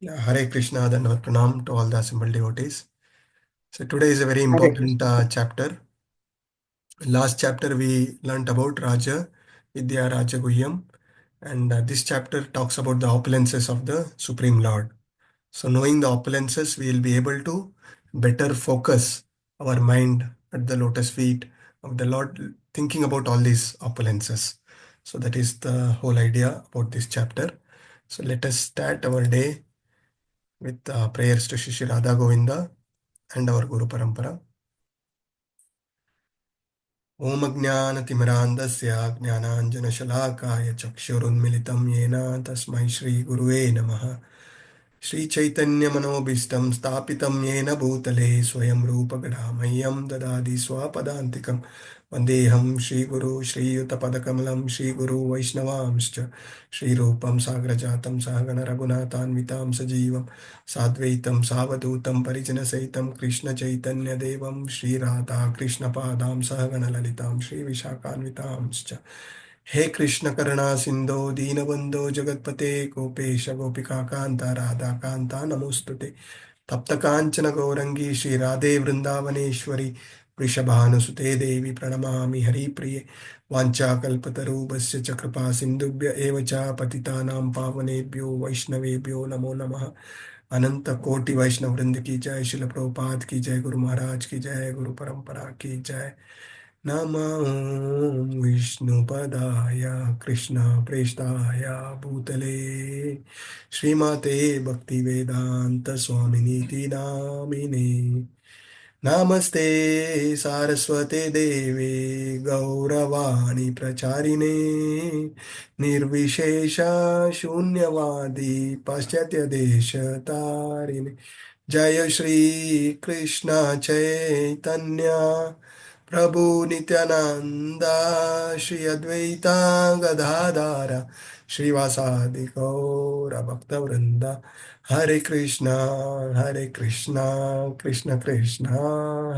Yeah, Hare Krishna, then Pranam to all the assembled devotees. So today is a very Hare important Krishna. chapter. Last chapter we learnt about Raja, Vidya Raja Guhyam, and this chapter talks about the opulences of the Supreme Lord. So knowing the opulences, we will be able to better focus our mind at the lotus feet of the Lord, thinking about all these opulences. So that is the whole idea about this chapter. So let us start our day with prayers to Shri Radha Govinda and our Guru Parampara. Om Ajnana-timirandasya Jnananjana-shalakaya Chakshurunmilitam Yena Tasmai Shri Guruve Namaha. Shri Chaitanya Manobishtam Stapitam Yena Bhutale Swayam Rupa Gadamahyam Dadadi Swapadantikam Vandeham Shri Guru Shri Yutapadakamalam Shri Guru Vaishnavamscha Shri Rupam Sagrajatam Sahagana Raghunathanvitam Sajivam Sadvaitam Savadutam Parijana Saitam Krishna Chaitanya Devam Shri Radha Krishna Padam Sahagana Lalitam Shri Vishakanvitamscha हे कृष्ण करुणा सिंधो दीनबंधो जगतपते गोपेश गोपिका कांता राधा कांता नमोस्तुते तप्त कांचन गौरंगी श्री राधे वृंदावनेश्वरी वृषभानुसुते देवी प्रणमामि हरिप्रिये वाञ्छाकल्पतरुभ्यश्च च कृपा सिन्धुभ्य एव च पतितानां पावनेभ्यो वैष्णवेभ्यो नमो नमः अनंत कोटि वैष्णव वृंद की जय शिल प्रभुपाद की जय गुरु महाराज की जय गुरु परंपरा की जय नमो विष्णुपदाय कृष्ण प्रेष्ठाय भूतले श्रीमते भक्तिवेदांत स्वामिनीति नामिने नमस्ते सारस्वते देवे गौरवाणी प्रचारिणे निर्विशेष शून्यवादी पाश्चात्य देश तारिणे जय श्री कृष्ण चैतन्य प्रभु नित्यानंदा श्री अद्वैता गदाधर श्रीवासादि गौर भक्तवृंदा हरे कृष्णा कृष्ण कृष्ण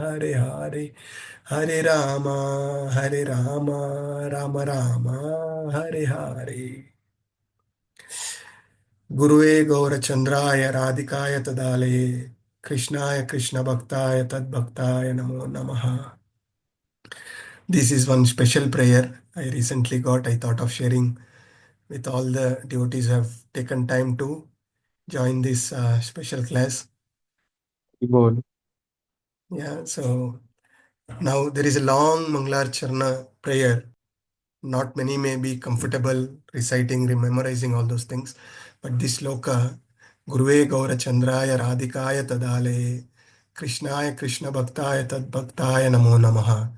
हरे हरे हरे राम राम राम हरे हरे गुरुवे गौरचंद्राय राधिकाय तदालये कृष्णाय कृष्ण भक्ताय तद्भक्ताय नमो नमः. This is one special prayer I recently got. I thought of sharing with all the devotees who have taken time to join this special class. Bol. Yeah, so now there is a long Manglarcharna prayer. Not many may be comfortable reciting, memorizing all those things, but this sloka, Guruve Gaura Chandraya Radhikaya Tadale, Krishnaya Krishna Bhaktaya Tad Bhaktaya Namo Namaha.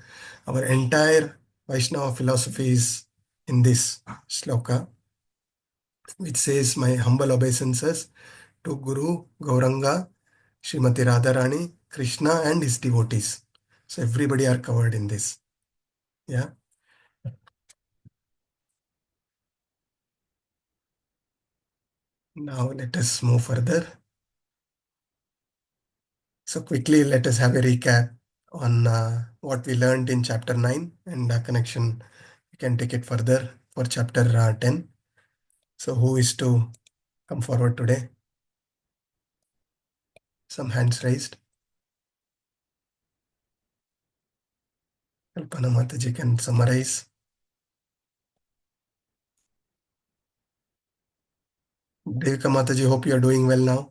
Our entire Vaishnava philosophy is in this sloka, which says, my humble obeisances to Guru Gauranga, Srimati Radharani, Krishna and his devotees. So everybody are covered in this. Yeah. Now let us move further. So quickly, let us have a recap on what we learned in chapter 9 and connection. We can take it further for chapter 10. So who is to come forward today? Some hands raised. Kalpana Mataji can summarize. Devika Mataji, hope you are doing well now.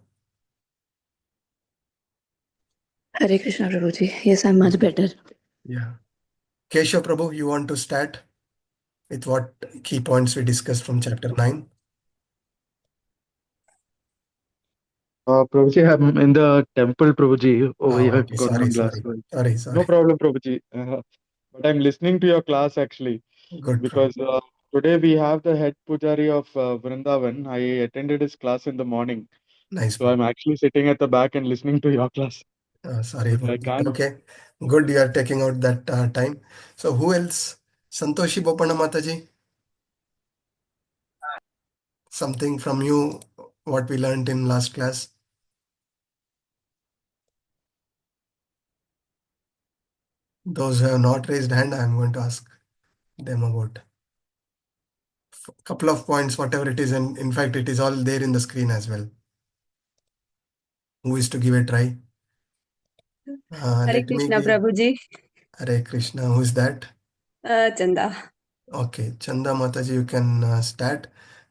Hare Krishna Prabhuji. Yes, I'm much better. Yeah. Keshav Prabhu, you want to start with what key points we discussed from chapter 9? Prabhuji, I'm in the temple, Prabhuji, over Oh, here at okay. Sorry. Kodramangala. No Sorry. problem, Prabhuji. But I'm listening to your class actually, Good, Prabhu. because today we have the head pujari of Vrindavan. I attended his class in the morning. Nice, So I'm Prabhu. actually sitting at the back and listening to your class. Sorry, But I Prabhuji. can't. Okay. Good, you are taking out that time. So who else? Santoshi Bopana Mataji, something from you, what we learned in last class. Those who have not raised hand, I am going to ask them about a couple of points, whatever it is, and in fact, it is all there in the screen as well. Who is to give a try? Hare Let me Krishna give. Prabhuji. Hare Krishna. Who is that? Chanda. Okay, Chanda Mataji, you can start.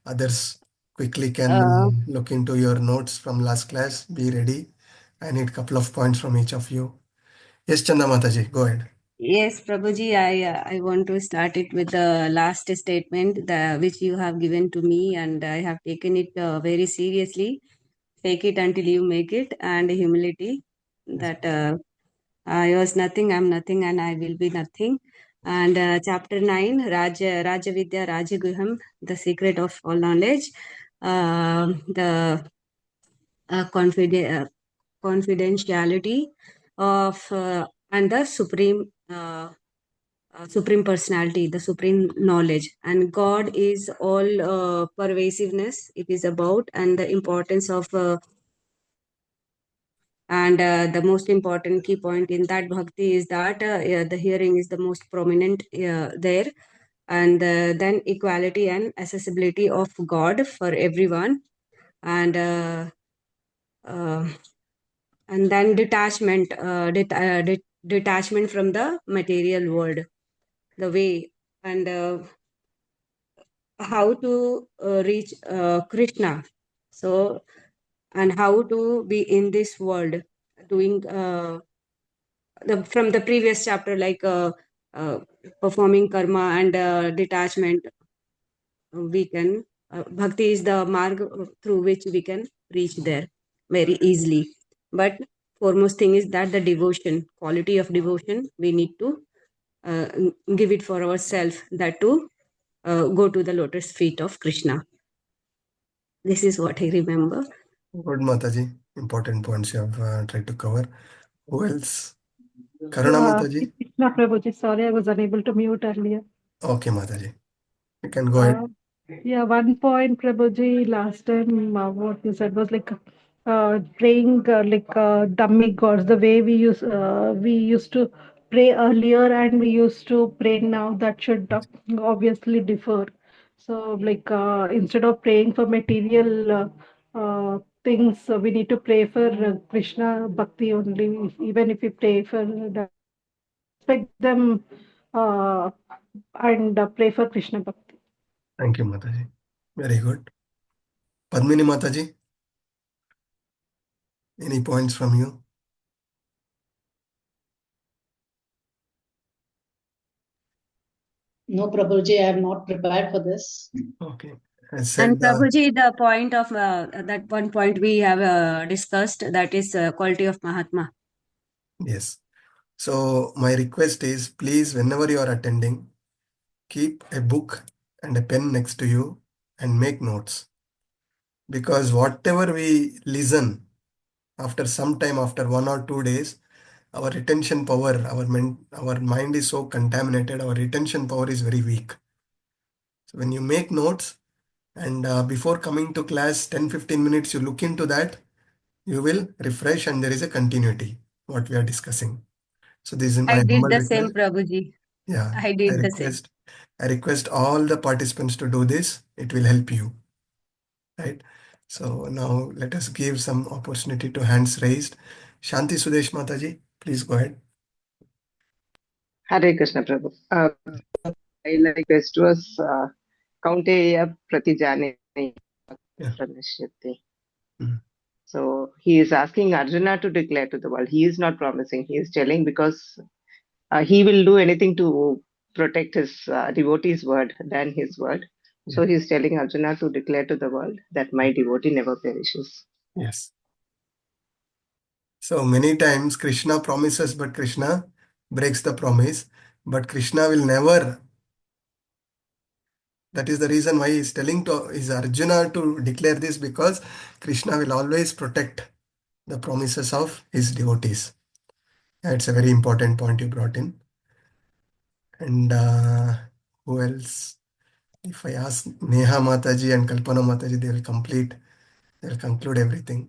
Others quickly Uh, can look into your notes from last class. Be ready. I need a couple of points from each of you. Yes, Chanda Mataji, go ahead. yes, Prabhuji, I want to start it with the last statement which you have given to me, and I have taken it very seriously. Fake it until you make it, and humility. Yes. That I was nothing, I'm nothing, and I will be nothing. And chapter 9, Raja Vidya Rajaguham, the secret of all knowledge. The confidentiality of and the supreme personality, the supreme knowledge, and God is all pervasiveness. It is about, and the importance of and the most important key point in that bhakti is that the hearing is the most prominent there, and then equality and accessibility of God for everyone, and uh, and then detachment from the material world, the way, and how to reach Krishna. So, and how to be in this world, doing from the previous chapter, like uh, performing karma and detachment, we can, bhakti is the marg through which we can reach there very easily. But foremost thing is that the devotion, quality of devotion, we need to uh, give it for ourselves, that to go to the lotus feet of Krishna. This is what I remember. Good, Mataji. Important points you have tried to cover. Who else? Karuna Mataji? Krishna Prabhuji, sorry, I was unable to mute earlier. Okay, Mataji. You can go ahead. Uh, yeah, one point, Prabhuji, last time what you said was like praying like dummy gods, the way we used to pray earlier and we used to pray now, that should obviously differ. So, like instead of praying for material things, we need to pray for Krishna Bhakti only. Even if we pray for respect them uh, and pray for Krishna Bhakti. Thank you, Mataji. Very good. Padmini Mataji, any points from you? No, Prabhuji, I am not prepared for this. Okay. I And said, Prabhuji, the point of that one point we have discussed, that is quality of Mahatma. yes. So my request is, please, whenever you are attending, keep a book and a pen next to you and make notes. Because whatever we listen, after some time, after 1 or 2 days, our retention power, our mind is so contaminated, our retention power is very weak. So when you make notes and before coming to class, 10-15 minutes, you look into that, you will refresh and there is a continuity, what we are discussing. So this is my I did humble the same, request. Prabhuji. Yeah, I I did the same. request, I request all the participants to do this. It will help you, right? So now let us give some opportunity to hands raised. Shanti Sudesh Mataji, please go ahead. Hare Krishna Prabhu. I like best was Kaunteya Pratijane Yeah. Pranashyate. Mm. So he is asking Arjuna to declare to the world. He is not promising. He is telling because he will do anything to protect his devotee's word than his word. So he is telling Arjuna to declare to the world that my devotee never perishes. Yes. So many times Krishna promises, but Krishna breaks the promise. But Krishna will never. That is the reason why he is telling to his Arjuna to declare this, because Krishna will always protect the promises of his devotees. That's a very important point you brought in. And who else? If I ask Neha Mataji and Kalpana Mataji, they will complete, they will conclude everything.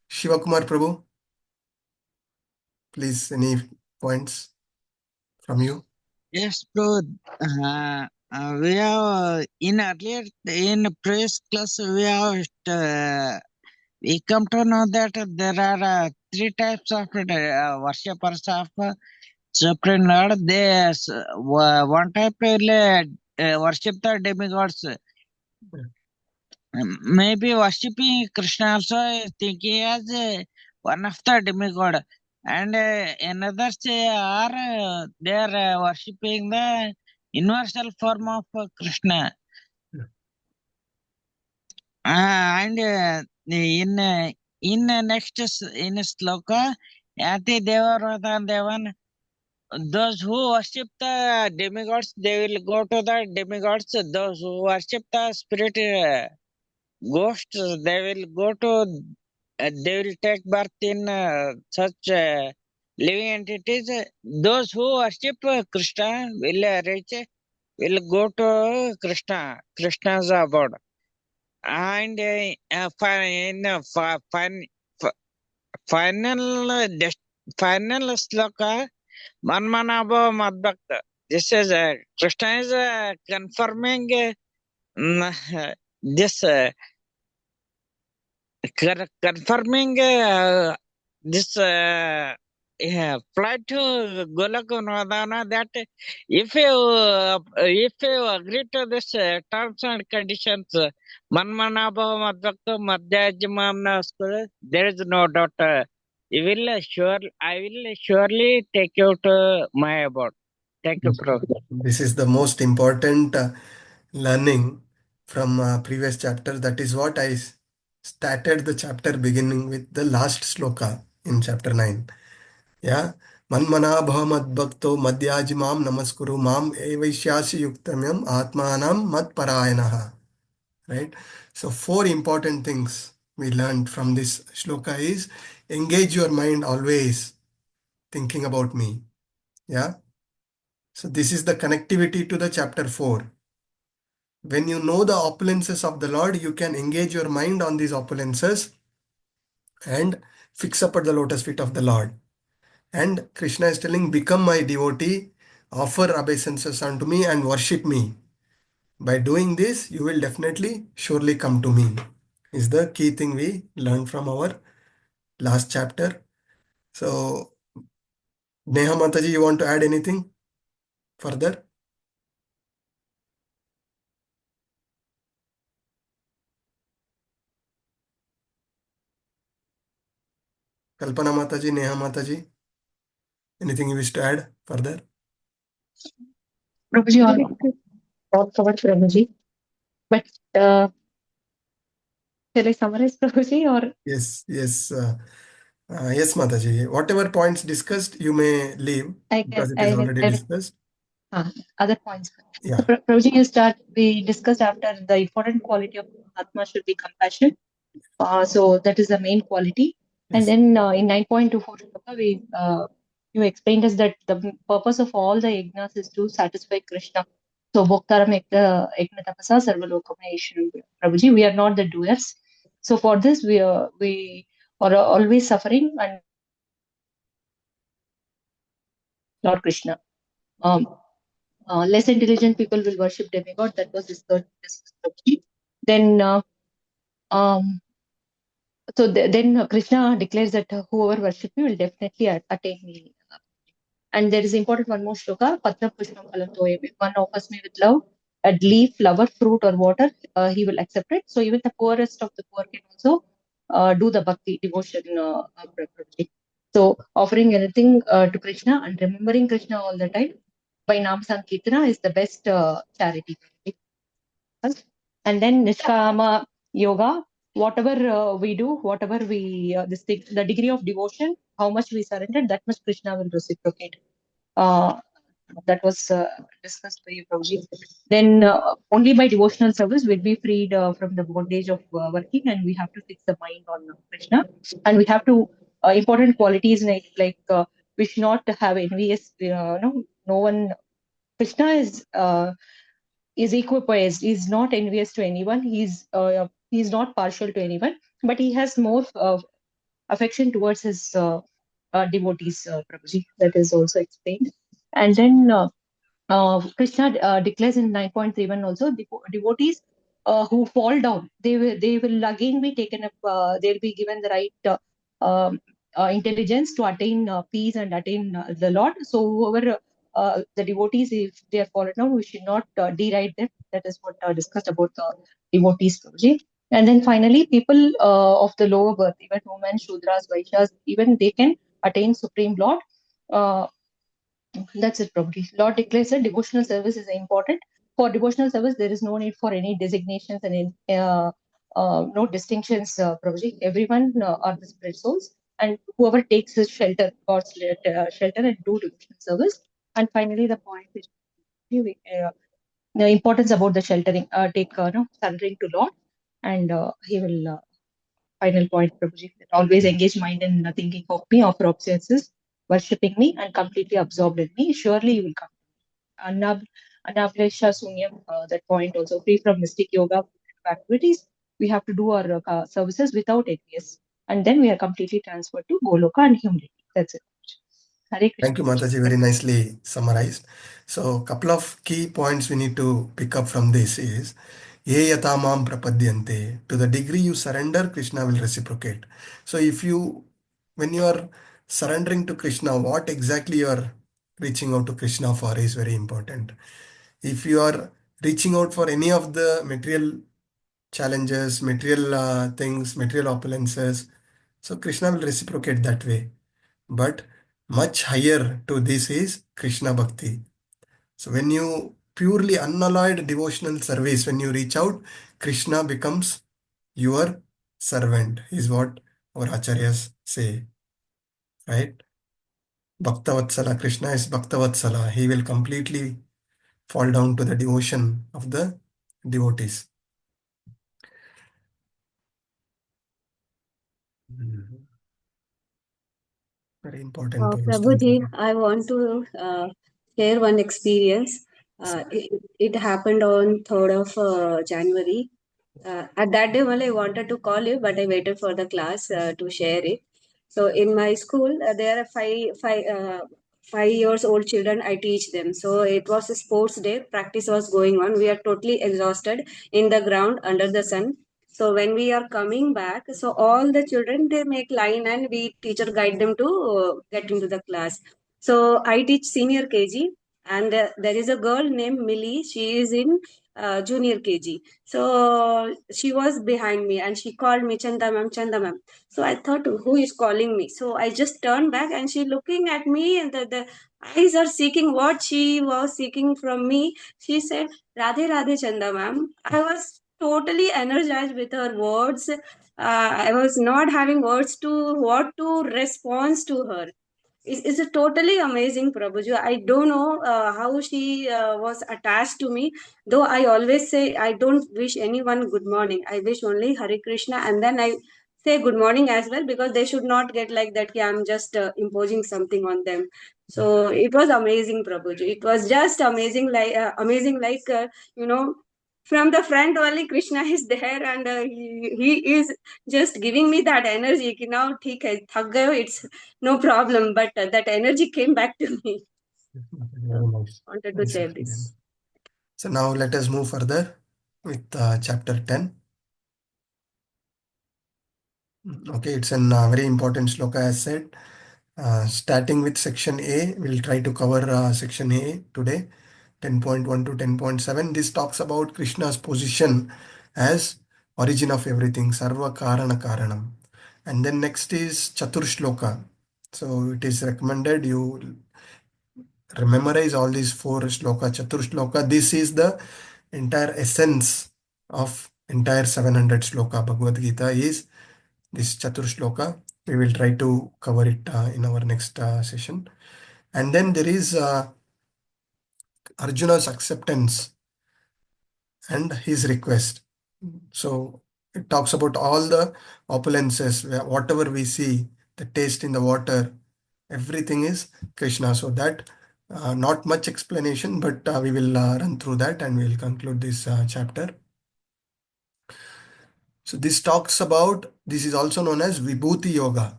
Shiva Kumar Prabhu, please, any points from you? Yes, bro. We have in earlier in previous class we have we come to know that there are three types of worshippers of Supreme Lord. One type will worship the demigods. Maybe worshipping Krishna also thinking as one of the demigod, and another are they are worshipping the universal form of Krishna. And in next in sloka, Yati Deva Radha Devan, those who worship the demigods, they will go to the demigods. Those who worship the spirit ghosts, they will go to, they will take birth in such living entities. Those who worship Krishna will reach, will go to Krishna's abode. And final sloka, Manmanabha Madbhakta. This is Krishna is confirming this. Confirming this flight to Golakunadana, that if you agree to this terms and conditions, Manmanabha Madhakta Madhyajamamna, there is no doubt. I will surely take you to my abode. Thank you, Prabhu. This is the most important learning from previous chapter. That is what I started the chapter beginning with the last sloka in chapter 9. Yeah. Manmana bhavat bhakto madhyajimam namaskuru mam evaishyasi yuktamyam atmanam mat parayanaha. Right. So 4 important things we learned from this shloka is engage your mind always thinking about me. Yeah. So this is the connectivity to the chapter 4. When you know the opulences of the Lord, you can engage your mind on these opulences and fix up at the lotus feet of the Lord. And Krishna is telling, become my devotee, offer obeisances unto me and worship me. By doing this, you will definitely surely come to me. Is the key thing we learned from our last chapter. So, Neha Mataji, you want to add anything further? Kalpana Mataji, Neha Mataji, anything you wish to add further? Prabhuji, all covered, Prabhuji. But shall I summarize, Prabhuji, or? Yes, yes. Yes, Mataji. Whatever points discussed, you may leave because it is already discussed. Other points. Yeah. So, Prabhuji, we discussed after the important quality of Atma should be compassion. So that is the main quality. Yes. And then in 9.24, you explained us that the purpose of all the yajnas is to satisfy Krishna. So Bhoktaram Yajna Tapasa Sarvalokamaya Prabhuji, we are not the doers. So for this, we are always suffering and Lord Krishna. Less intelligent people will worship demigod. That was discussed. Then, then Krishna declares that whoever worship me will definitely attain me. And there is important one more shloka. Patra pushpam phalam toyam. If one offers me with love, a leaf, flower, fruit, or water, he will accept it. So even the poorest of the poor can also do the bhakti devotion. So offering anything to Krishna and remembering Krishna all the time by Nam Sankirtana is the best charity. And then Nishkama Yoga, whatever we do, whatever we, the degree of devotion, how much we surrender, that much Krishna will reciprocate. That was discussed by you, Prabhuji. Then only by devotional service we'll be freed from the bondage of working, and we have to fix the mind on Krishna. And we have to, important qualities like we should not have envious, no one. Krishna is equipoised. He's not envious to anyone. He's not partial to anyone, but he has more affection towards his devotees. Prabhuji, that is also explained. And then Krishna declares in 9.31 also, devotees who fall down, they will again be taken up. They'll be given the right intelligence to attain peace and attain the Lord. So whoever the devotees, if they are fallen down, we should not deride them. That is what discussed about the devotees, Prabhuji. And then finally, people of the lower birth, even women, Shudras, Vaishyas, even they can attain Supreme Lord. Uh, that's it, probably. Lord declares that devotional service is important. For devotional service, there is no need for any designations and no distinctions, probably. Everyone are the spirit souls, and whoever takes his shelter, God's shelter, and do devotional service. And finally, the point which the importance about the sheltering, surrendering to Lord, and he will. Final point, Prabhuji, that always engage mind in thinking of me, offer obeisances, worshipping me, and completely absorbed in me. Surely you will come. Anabhesha Sunyam, that point also, free from mystic yoga activities. We have to do our services without envious. And then we are completely transferred to Goloka and humility. That's it. Hare Krishna. Thank you, Mataji. Very nicely summarized. So, couple of key points we need to pick up from this is Ye yatamam prapadyante. To the degree you surrender, Krishna will reciprocate. So, when you are surrendering to Krishna, what exactly you are reaching out to Krishna for is very important. If you are reaching out for any of the material challenges, material things, material opulences, so Krishna will reciprocate that way. But much higher to this is Krishna Bhakti. So when you purely unalloyed devotional service, when you reach out, Krishna becomes your servant, is what our acharyas say, right? Bhaktavatsala, Krishna is Bhaktavatsala. He will completely fall down to the devotion of the devotees. Very important to understand. Prabhuji, I want to share one experience. It happened on 3rd of January. At that day, only I wanted to call you, but I waited for the class to share it. So in my school, there are 5 years old children. I teach them. So it was a sports day. Practice was going on. We are totally exhausted in the ground under the sun. So when we are coming back, so all the children, they make line and we teacher guide them to get into the class. So I teach senior KG, and there is a girl named Millie. She is in junior KG. So she was behind me and she called me, Chanda ma'am, Chanda ma'am. So I thought, who is calling me? So I just turned back and she looking at me, and the eyes are seeking what she was seeking from me. She said, Radhe Radhe Chanda ma'am. I was totally energized with her words. I was not having words to what to respond to her. It's a totally amazing Prabhuji. I don't know how she was attached to me. Though I always say I don't wish anyone good morning. I wish only Hare Krishna, and then I say good morning as well, because they should not get like that. Yeah, I'm just imposing something on them. So it was amazing, Prabhuji. It was just amazing, you know, from the front only Krishna is there, and he is just giving me that energy. Ki now, theek hai, thak gayo, it's no problem, but that energy came back to me. Very nice. Wanted to Nice share experience. this. So now let us move further with chapter 10. Okay, it's a very important sloka as said. Starting with section A, we'll try to cover section A today, 10.1 to 10.7. This talks about Krishna's position as origin of everything, Sarva Karana Karanam. And then next is Chatur Shloka. So it is recommended you memorize all these 4 shloka, Chatur Shloka. This is the entire essence of entire 700 shloka Bhagavad-Gita is this Chatur Shloka. We will try to cover it in our next session. And then there is Arjuna's acceptance and his request. So it talks about all the opulences, whatever we see, the taste in the water, everything is Krishna. So that not much explanation, but we will run through that and we will conclude this chapter. So this talks about, this is also known as Vibhuti Yoga.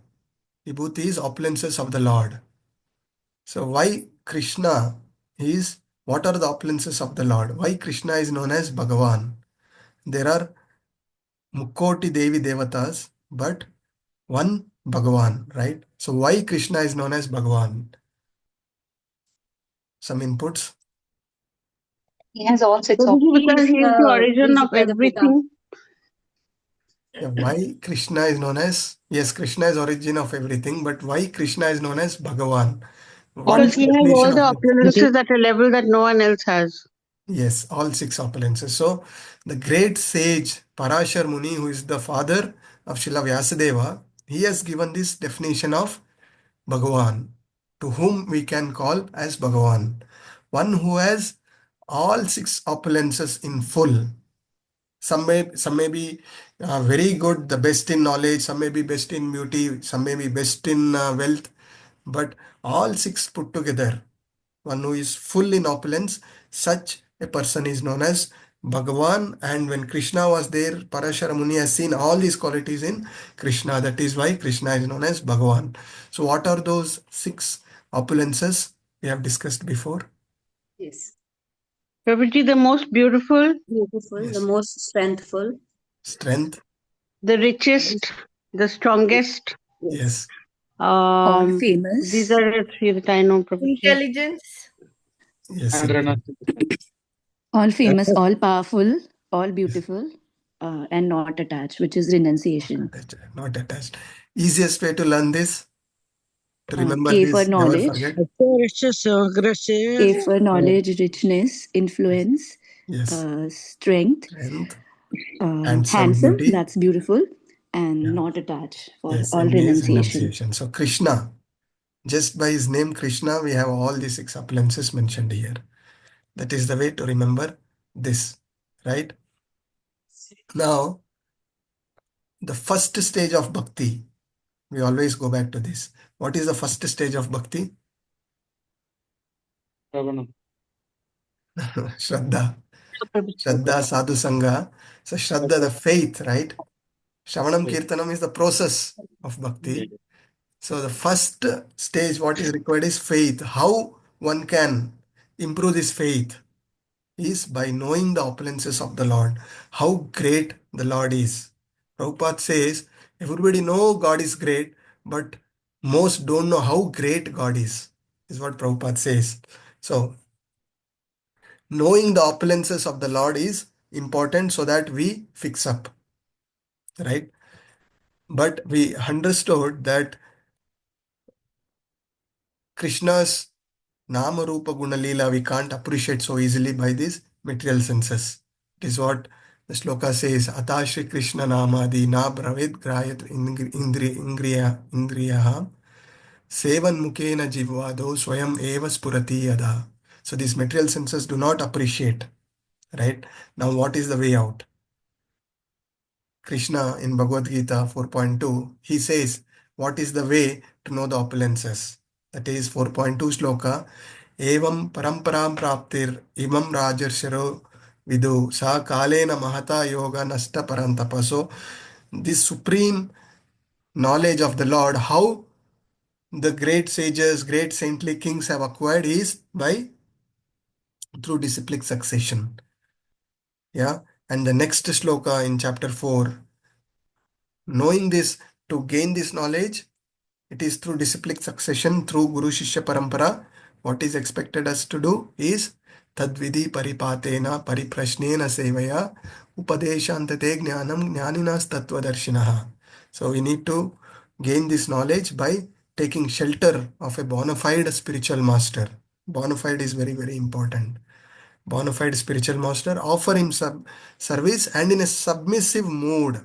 Vibhuti is opulences of the Lord. So why Krishna is, what are the opulences of the Lord? Why Krishna is known as Bhagavan? there are Mukoti Devi Devatas, but one Bhagavan, right? So why Krishna is known as Bhagavan? Some inputs. He has all six Prabhuji, because he is the origin of everything. Yeah, why Krishna is known as, yes, Krishna is origin of everything, but why Krishna is known as Bhagavan? What Because is he the has all definition the of this? opulences at a level that no one else has. Yes, all six opulences. So the great sage Parashar Muni, who is the father of Srila Vyasadeva, he has given this definition of Bhagavan, to whom we can call as Bhagavan. One who has all six opulences in full. Some may be very good, the best in knowledge, some may be best in beauty, some may be best in wealth, but all six put together, one who is full in opulence, such a person is known as Bhagavan. And when Krishna was there, Parashara Muni has seen all these qualities in Krishna. That is why Krishna is known as Bhagavan. So what are those six opulences we have discussed before? Yes. Prabhuji, the most beautiful, Beautiful, Yes. the most strengthful. Strength. the richest, the strongest. Yes. All These famous, are the three that I know, Prabhuji. Intelligence. Yes. And Indeed. all famous, all powerful, all beautiful, and not attached, which is renunciation. Not attached. Easiest way to learn this, to remember K for this, never knowledge, forget. A for knowledge, richness, influence, Yes. strength, Strength. Handsome, handsome, beauty. that's beautiful, and Yeah. not attached for Yes. all N is renunciation. renunciation. So Krishna, just by his name Krishna, we have all these six opulences mentioned here. That is the way to remember this, right? Now, the first stage of bhakti, we always go back to this. What is the first stage of bhakti? Shravanam. Shraddha. Shraddha, sadhu sangha. So Shraddha, the faith, right? Shravanam Kirtanam is the process of bhakti. So the first stage, what is required is faith. How one can improve this faith is by knowing the opulences of the Lord, how great the Lord is. Prabhupada says, everybody know God is great, but most don't know how great God is what Prabhupada says. So, knowing the opulences of the Lord is important so that we fix up, right? But we understood that Krishna's Nama Rupa Guna Leela we can't appreciate so easily by these material senses. It is what the sloka says, Ata Shri Krishna Namadi na Bravid Grayat Indriyaha Sevan Mukena Jivvado Swayam Eva Spurati Yada. So these material senses do not appreciate, right? Now what is the way out? Krishna in Bhagavad-Gita 4.2, he says, what is the way to know the opulences? That is 4.2 sloka. Evam paramparam praptir imam rajarsharo vidu sa kalena mahata yoga nasta parantapa. So this supreme knowledge of the Lord, how the great sages, great saintly kings have acquired is by through disciplic succession. Yeah. And the next sloka in chapter 4, knowing this, to gain this knowledge, it is through disciplic succession, through Guru Shishya Parampara. What is expected us to do is Tadvidi Paripatena Pariprashnena Sevaya Upadeshantate Jnanam Jnaninas Tattvadarshinaha. So we need to gain this knowledge by taking shelter of a bona fide spiritual master. Bona fide is very, very important. Bona fide spiritual master, offer him service and in a submissive mood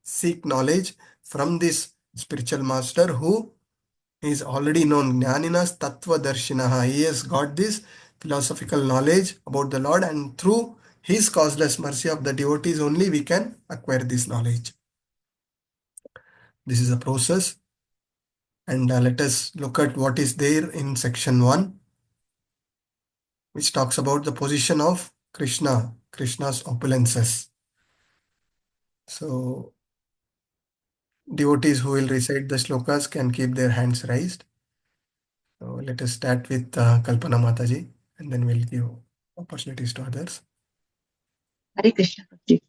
seek knowledge from this spiritual master who is already known. Jnaninas Tattva Darshinaha. He has got this philosophical knowledge about the Lord, and through his causeless mercy of the devotees only we can acquire this knowledge. This is a process, and let us look at what is there in section 1, which talks about the position of Krishna, Krishna's opulences. So devotees who will recite the slokas can keep their hands raised. So let us start with Kalpana Mataji, and then we'll give opportunities to others. Hare Krishna Prabhuji.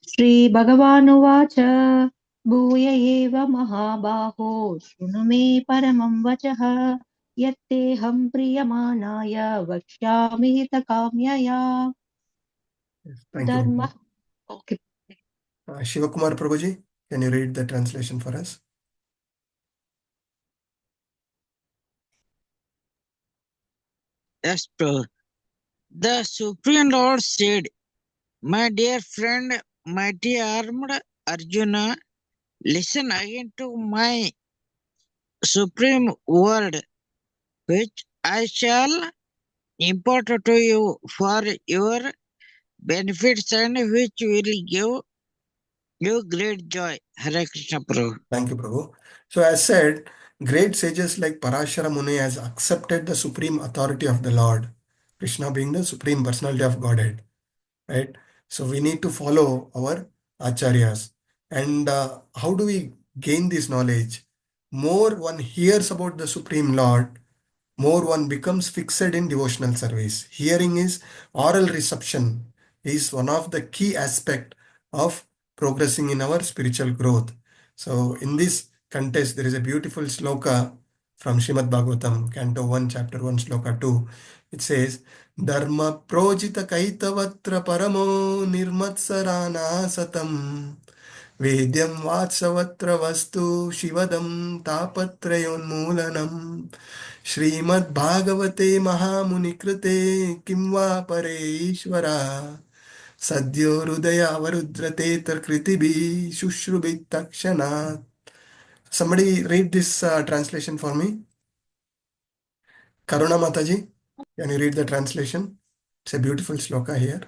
Shri Bhagavanuvacha Bhuya eva mahabaho Shunu me paramam vachaha Yatteham priyamanaya Vakshyami hitakamyaya Yes, thank you. Dharma. Okay. Shivakumar Prabhuji, can you read the translation for us? Yes, Prabhu. The Supreme Lord said, my dear friend, mighty armed Arjuna, listen again to my supreme word, which I shall impart to you for your benefits and which will give you great joy. Hare Krishna Prabhu. Thank you, Prabhu. So as said, great sages like Parashara Muni has accepted the supreme authority of the Lord, Krishna being the supreme personality of Godhead, right? So we need to follow our acharyas. And how do we gain this knowledge? More one hears about the Supreme Lord, more one becomes fixed in devotional service. Hearing is oral reception is one of the key aspect of progressing in our spiritual growth. So in this context, there is a beautiful sloka from Srimad Bhagavatam, Canto 1, Chapter 1, Sloka 2. It says, Dharma projita kaitavatra paramo nirmatsarana satam Vedyam vatsavatra vastu shivadam tapatrayonmulanam Srimad Bhagavate Mahamuni Kimva Pareshwara Sadyo Rudaya Avarudrate Kritibi Shushrubit Takshana. Somebody read this translation for me. Karuna Mataji, can you read the translation? It's a beautiful sloka here.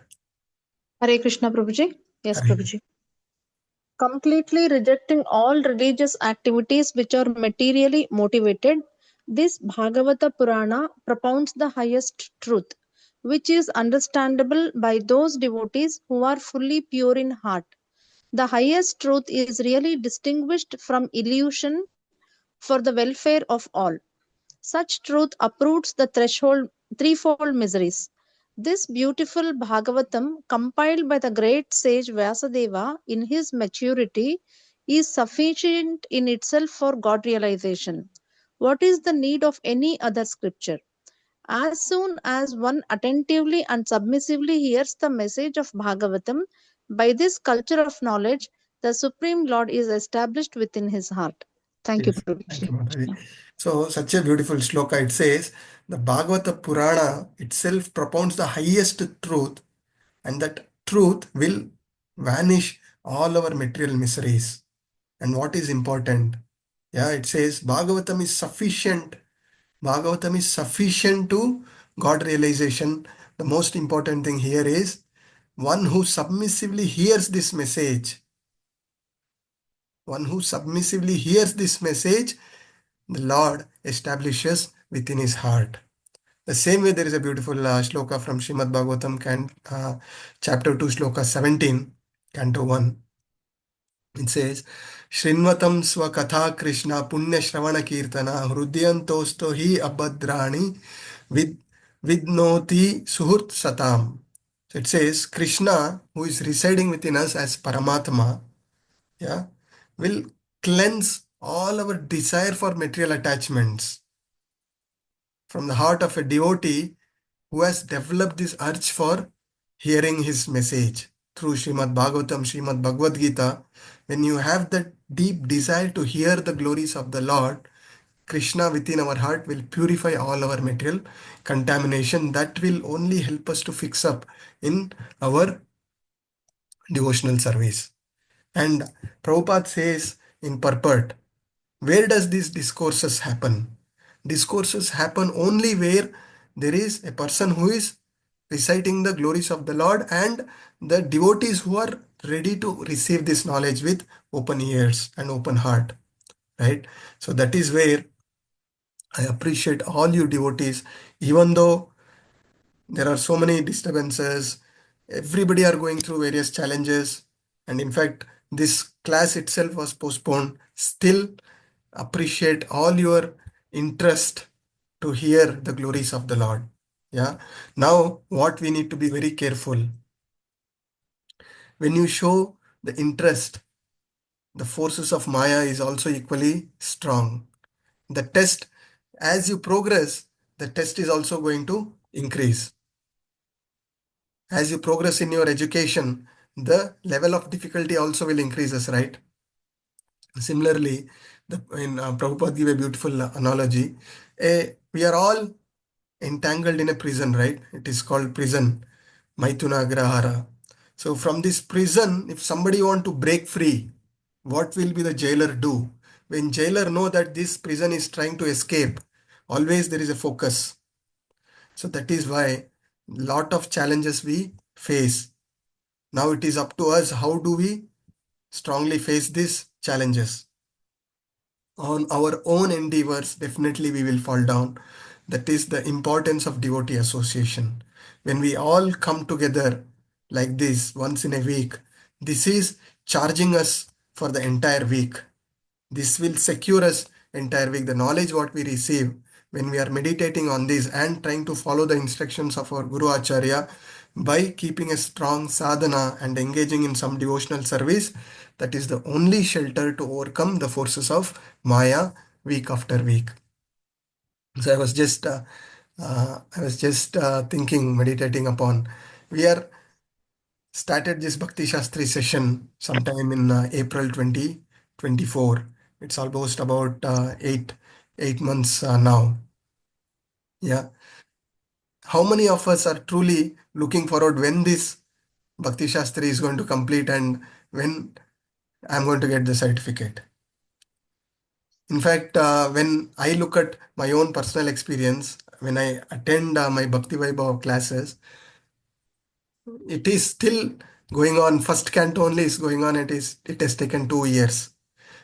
Hare Krishna Prabhuji. Yes, Hare. Prabhuji. Completely rejecting all religious activities which are materially motivated, this Bhagavata Purana propounds the highest truth, which is understandable by those devotees who are fully pure in heart. The highest truth is really distinguished from illusion for the welfare of all. Such truth uproots the threefold miseries. This beautiful Bhagavatam, compiled by the great sage Vyasadeva in his maturity, is sufficient in itself for God realization. What is the need of any other scripture? As soon as one attentively and submissively hears the message of Bhagavatam, by this culture of knowledge, the Supreme Lord is established within his heart. Thank you, Yes, thank Prabhuji. you, Mataji. So, such a beautiful sloka. It says, the Bhagavata Purana itself propounds the highest truth, and that truth will vanish all our material miseries. And what is important? Yeah, it says Bhagavatam is sufficient. Bhagavatam is sufficient to God realization. The most important thing here is one who submissively hears this message. One who submissively hears this message, the Lord establishes within his heart. The same way, there is a beautiful shloka from Srimad Bhagavatam, chapter 2, shloka 17, canto 1. It says, Shrinvatam Swakatha Krishna Punya Shravana Kirtana Hrudyantosto hi abhadrani vidnoti suhurt satam. So it says, Krishna, who is residing within us as Paramatma, yeah, will cleanse all our desire for material attachments from the heart of a devotee who has developed this urge for hearing his message through Srimad Bhagavatam, Srimad Bhagavadgita. When you have that deep desire to hear the glories of the Lord, Krishna within our heart will purify all our material contamination. That will only help us to fix up in our devotional service. And Prabhupada says in purport, where does these discourses happen? Discourses happen only where there is a person who is reciting the glories of the Lord and the devotees who are ready to receive this knowledge with open ears and open heart, right? So that is where I appreciate all you devotees, even though there are so many disturbances, everybody are going through various challenges, and in fact, this class itself was postponed. Still, appreciate all your interest to hear the glories of the Lord. Yeah. Now, what we need to be very careful. When you show the interest, the forces of Maya is also equally strong. The test, as you progress, the test is also going to increase. As you progress in your education, the level of difficulty also will increase, right? Similarly, Prabhupada gave a beautiful analogy. We are all entangled in a prison, right? It is called prison, Maithuna Grahara. So from this prison, if somebody want to break free, what will be the jailer do? When jailer know that this prison is trying to escape, always there is a focus. So that is why lot of challenges we face. Now it is up to us. How do we strongly face these challenges? On our own endeavors, definitely we will fall down. That is the importance of devotee association. When we all come together like this once in a week, this is charging us for the entire week. This will secure us entire week. The knowledge what we receive when we are meditating on this and trying to follow the instructions of our Guru Acharya by keeping a strong sadhana and engaging in some devotional service, that is the only shelter to overcome the forces of Maya week after week. So I was just thinking, meditating upon. We are started this Bhakti Shastri session sometime in April 2024. It's almost about 8 months now. Yeah. How many of us are truly looking forward when this Bhakti Shastri is going to complete and when I'm going to get the certificate? In fact, when I look at my own personal experience, when I attend my Bhakti Vaibhava classes, it is still going on. First canto only is going on. It has taken 2 years.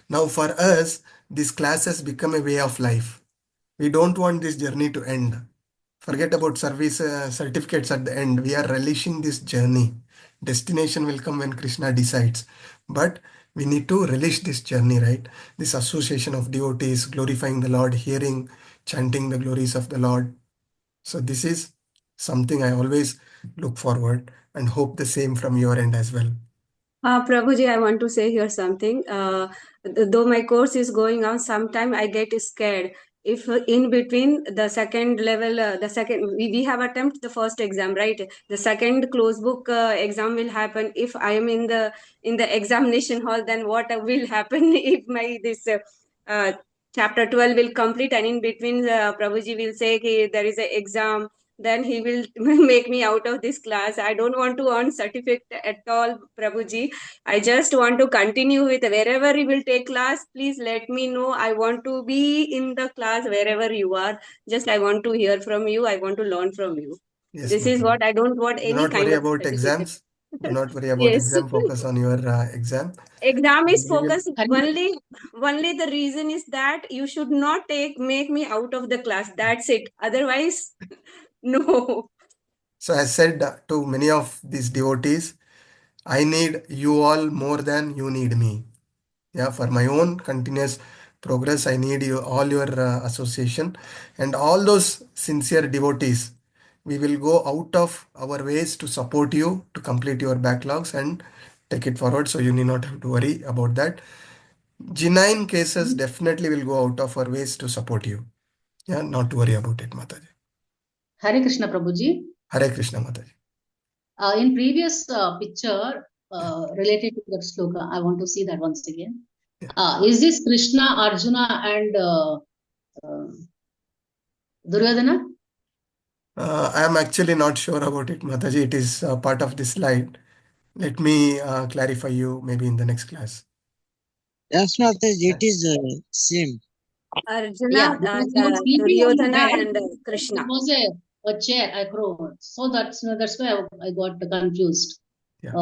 Now for us, this class has become a way of life. We don't want this journey to end. Forget about service certificates at the end. We are relishing this journey. Destination will come when Krishna decides. But we need to relish this journey, right? This association of devotees, glorifying the Lord, hearing, chanting the glories of the Lord. So this is something I always look forward and hope the same from your end as well. Prabhuji, I want to say here something. Though my course is going on, sometime I get scared. If in between the second level, we have attempted the first exam, right? The second close book exam will happen. If I am in the examination hall, then what will happen if my this chapter 12 will complete, and in between Prabhuji will say there is an exam, then he will make me out of this class. I don't want to earn certificate at all, Prabhuji. I just want to continue with wherever he will take class. Please let me know. I want to be in the class wherever you are. Just I want to hear from you. I want to learn from you. Yes, This is Mataji. what I don't want Do any not kind worry of about certificate. exams. Do not worry about Yes. exam. Focus on your exam. Exam is We will- focused only the reason is that you should not make me out of the class. That's it. Otherwise, no. So I said to many of these devotees, I need you all more than you need me. Yeah, for my own continuous progress, I need you all your association and all those sincere devotees. We will go out of our ways to support you to complete your backlogs and take it forward. So you need not have to worry about that. Genuine cases definitely will go out of our ways to support you. Yeah, not to worry about it, Mataji. Hare Krishna Prabhuji. Hare Krishna, Mataji. In previous picture related to that sloka, I want to see that once again. Yeah. Is this Krishna, Arjuna, and Duryodhana? I am actually not sure about it, Mataji. It is part of this slide. Let me clarify you maybe in the next class. Yes, Mataji, it is same. Arjuna, Yeah, because he was sleeping on the Duryodhana, bed. and There Krishna. was a chair, I crow. So that's why I got confused. Yeah.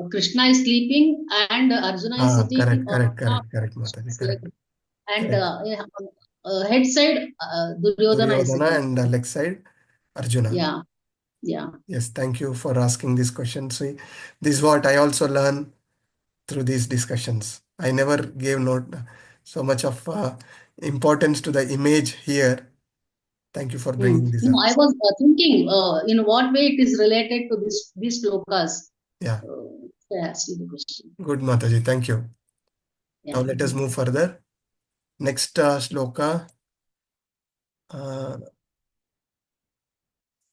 Krishna is sleeping and Arjuna is sitting Correct, on Mataji. Correct. and head side Duryodhana is Duryodhana sitting. and leg side Arjuna. Yeah, yeah. Yes, thank you for asking this question. See, this is what I also learn through these discussions. I never gave note so much of importance to the image here. Thank you for bringing this No, up. I was thinking in what way it is related to these slokas. Yeah. ask you the question. Good, Mataji. Thank you. Yeah. Now let us move further. Next sloka.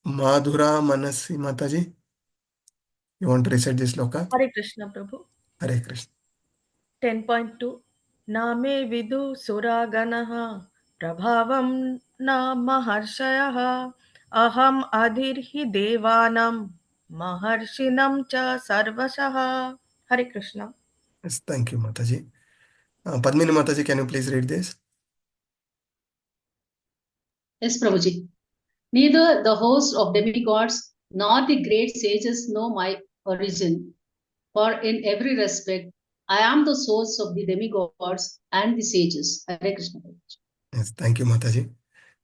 Madhura Manasi Mataji. You want to recite this sloka? Hare Krishna Prabhu. Hare Krishna. 10.2 Name vidu suraganaha prabhavam na maharshayah aham adhirhi devanam maharshinam cha sarvashaha. Hare Krishna. Yes, thank you, Mataji. Padmini Mataji, can you please read this? Yes, Prabhuji. Neither the host of demigods nor the great sages know my origin, for in every respect I am the source of the demigods and the sages. Hare Krishna. Yes, thank you, Mataji.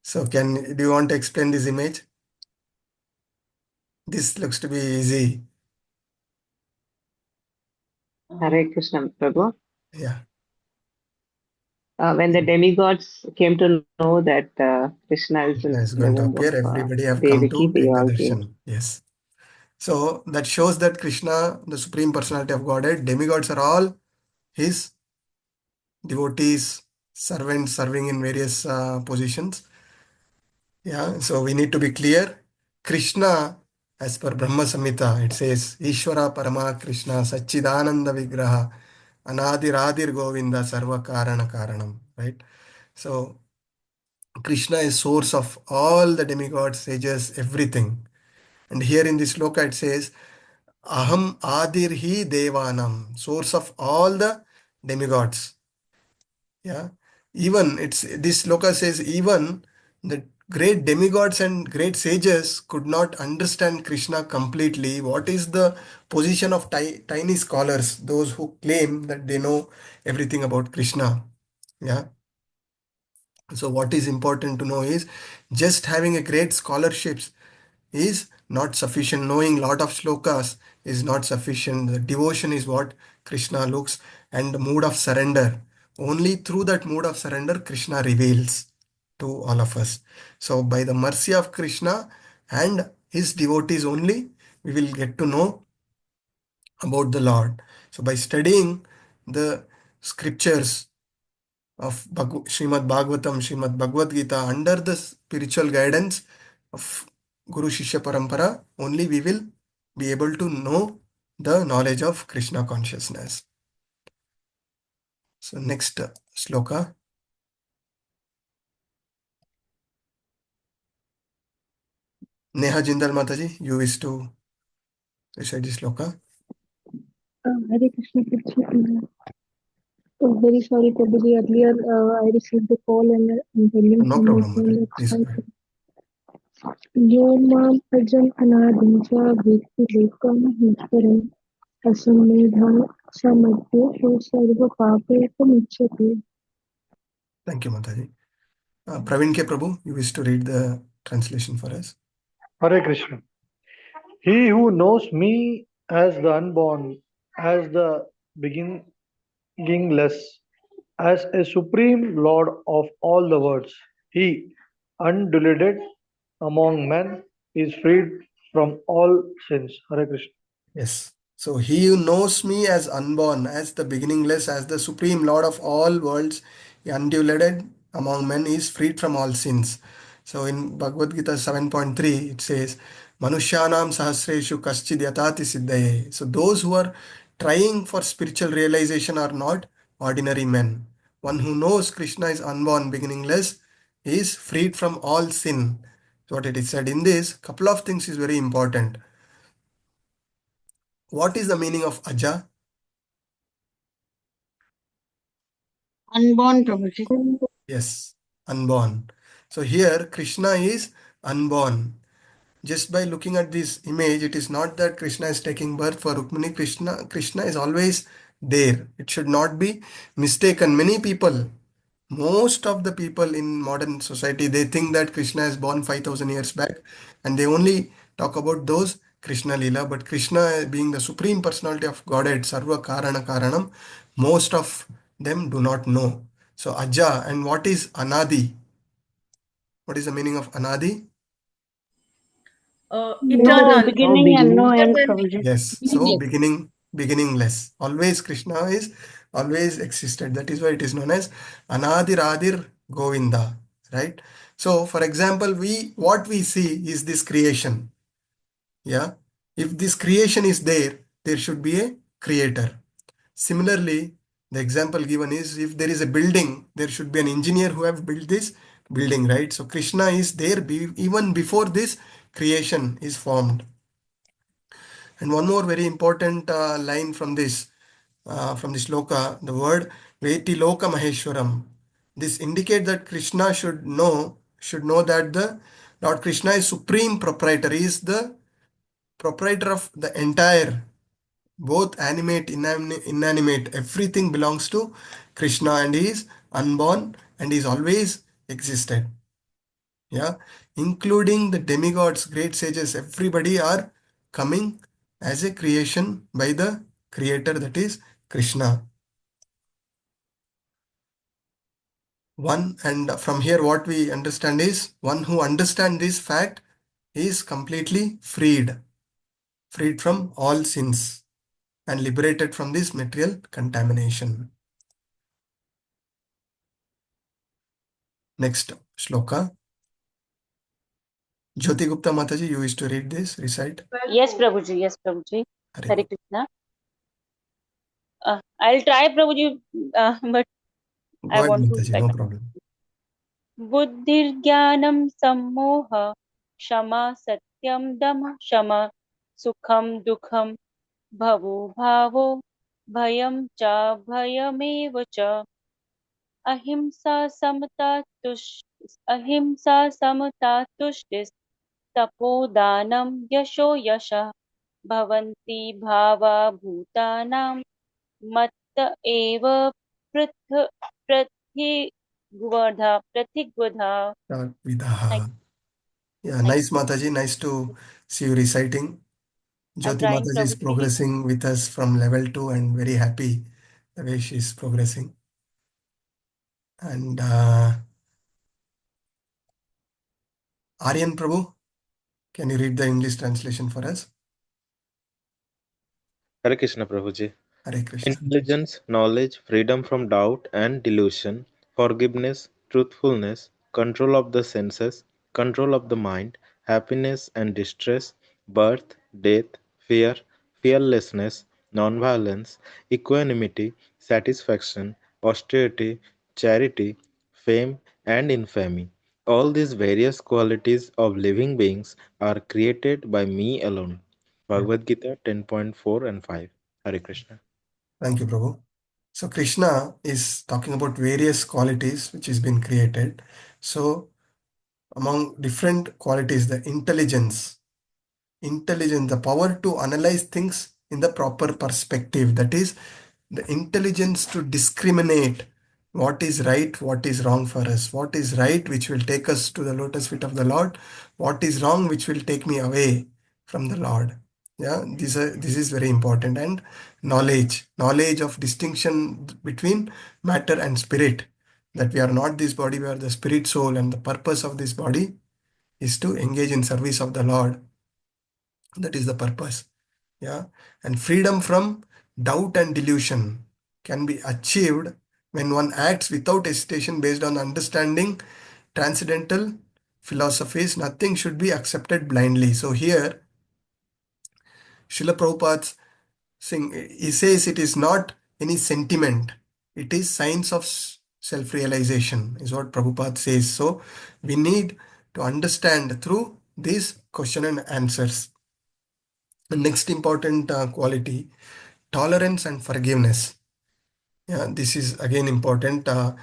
So, do you want to explain this image? This looks to be easy. Hare Krishna, Prabhu. Yeah. When the demigods came to know that Krishna is Krishna in is the going to womb of appear. Everybody have come Devaki, to they take the all came. darshan. Yes. So that shows that Krishna, the Supreme Personality of Godhead, demigods are all his devotees, servants serving in various positions. Yeah. So we need to be clear. Krishna, as per Brahma Samhita, it says, Ishvara Parama Krishna Sachidananda Vigraha Anadiradir Govinda Sarva Karana Karanam. Right. So Krishna is source of all the demigods, sages, everything. And here in this sloka it says, Aham Adirhi Devanam, source of all the demigods. Yeah. Even this sloka says even the great demigods and great sages could not understand Krishna completely. What is the position of tiny scholars, those who claim that they know everything about Krishna? Yeah. So what is important to know is just having a great scholarships is not sufficient. Knowing lot of slokas is not sufficient. The devotion is what Krishna looks, and the mood of surrender. Only through that mood of surrender Krishna reveals to all of us. So by the mercy of Krishna and his devotees only, we will get to know about the Lord. So by studying the scriptures of Srimad Bhagavatam, Srimad Bhagavadgita under the spiritual guidance of Guru Shishya Parampara, only we will be able to know the knowledge of Krishna consciousness. So next sloka. Neha Jindal Mataji, you wish to recite this sloka? Hare Krishna Krishna. Very sorry, Prabhuji. Earlier, I received the call and I'm telling No from my problem, phone. Mataji. That's Please go ahead. Yo mam ajan anadam cha vikti lekam hishparam asamedham samadhya so sarva papekam icchati. Thank you, Mataji. Praveen K. Prabhu, you wish to read the translation for us? Hare Krishna. He who knows me as the unborn, as the beginningless, as a supreme Lord of all the worlds, he, undiluted among men, is freed from all sins. Hare Krishna. Yes. So he who knows me as unborn, as the beginningless, as the supreme Lord of all worlds, undulated among men, is freed from all sins. So in Bhagavad Gita 7.3, it says, Manushyanam sahasreshu kaschid yatati siddhaye. So those who are trying for spiritual realization are not ordinary men. One who knows Krishna is unborn, beginningless, is freed from all sin. So what it is said in this, couple of things is very important. What is the meaning of Aja? Unborn, Prabhuji. Yes, unborn. So here Krishna is unborn. Just by looking at this image, it is not that Krishna is taking birth for Rukmini. Krishna is always there. It should not be mistaken. Many people, most of the people in modern society, they think that Krishna is born 5,000 years back and they only talk about those Krishna Leela. But Krishna being the Supreme Personality of Godhead, Sarva Karana Karanam, most of them do not know. So Aja, and what is Anadi? What is the meaning of Anadi? Eternal. No beginning and no end, Eternal. Prabhuji. Yes, so beginning beginningless. Always Krishna is always existed. That is why it is known as Anadir Adir Govinda. Right? So for example, what we see is this creation. Yeah. If this creation is there, there should be a creator. Similarly, the example given is if there is a building, there should be an engineer who have built this building, right? So Krishna is there even before this creation is formed. And one more very important line from this shloka, the word Veti Loka Maheshwaram. This indicates that Krishna should know that the Lord Krishna is supreme proprietor. He is the proprietor of the entire, both animate, inanimate, everything belongs to Krishna, and he is unborn and he is always existed. Yeah, including the demigods, great sages, everybody are coming as a creation by the creator, that is Krishna. And from here what we understand is, one who understands this fact is completely freed from all sins and liberated from this material contamination. Next shloka. Jyoti Gupta Mataji, you used to read this, recite. Yes, Prabhuji. Yes, Prabhuji. Hare Hare Krishna. I'll try, Prabhuji, but Go I ahead, want to Mataji, no like problem. Buddhirjnanam sammoha Shama satyam dama Shama Sukham dukham Bhavo bhavo Bhayam cha bhayameva cha Ahimsa samata tushtis Tapodanam yasho yasha Bhavanti bhava bhutanam Matta eva prathigvadha. Vidaha. Yeah, nice Mataji, nice to see you reciting. I'm Jyoti trying, Mataji is Prabhuji. progressing with us from level 2 and very happy the way she is progressing. And Aryan Prabhu, can you read the English translation for us? Hare Krishna Prabhuji. Hare Krishna. Intelligence, knowledge, freedom from doubt and delusion, forgiveness, truthfulness, control of the senses, control of the mind, happiness and distress, birth, death, fear, fearlessness, non-violence, equanimity, satisfaction, austerity, charity, fame and infamy. All these various qualities of living beings are created by me alone. Bhagavadgita 10.4 and 5. Hare Krishna. Thank you, Prabhu. So Krishna is talking about various qualities which has been created. So among different qualities, the intelligence, the power to analyze things in the proper perspective, that is the intelligence to discriminate what is right, what is wrong for us, what is right which will take us to the lotus feet of the Lord, what is wrong which will take me away from the Lord. Yeah, this is very important. And knowledge of distinction between matter and spirit, that we are not this body, we are the spirit soul, and the purpose of this body is to engage in service of the Lord. That is the purpose. Yeah, and freedom from doubt and delusion can be achieved when one acts without hesitation based on understanding transcendental philosophies. Nothing should be accepted blindly. So here Srila Prabhupada he says it is not any sentiment, it is science of self-realization, is what Prabhupada says. So we need to understand through these question and answers. The next important quality, tolerance and forgiveness. Yeah, this is again important. I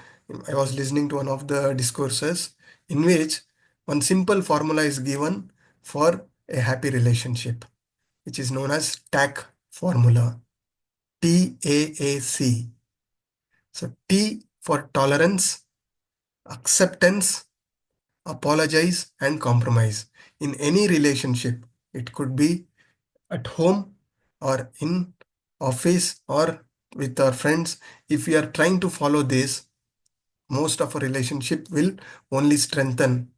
was listening to one of the discourses in which one simple formula is given for a happy relationship, which is known as TAC formula. TAAC. So T for tolerance, acceptance, apologize, and compromise. In any relationship, it could be at home or in office or with our friends. If we are trying to follow this, most of our relationship will only strengthen.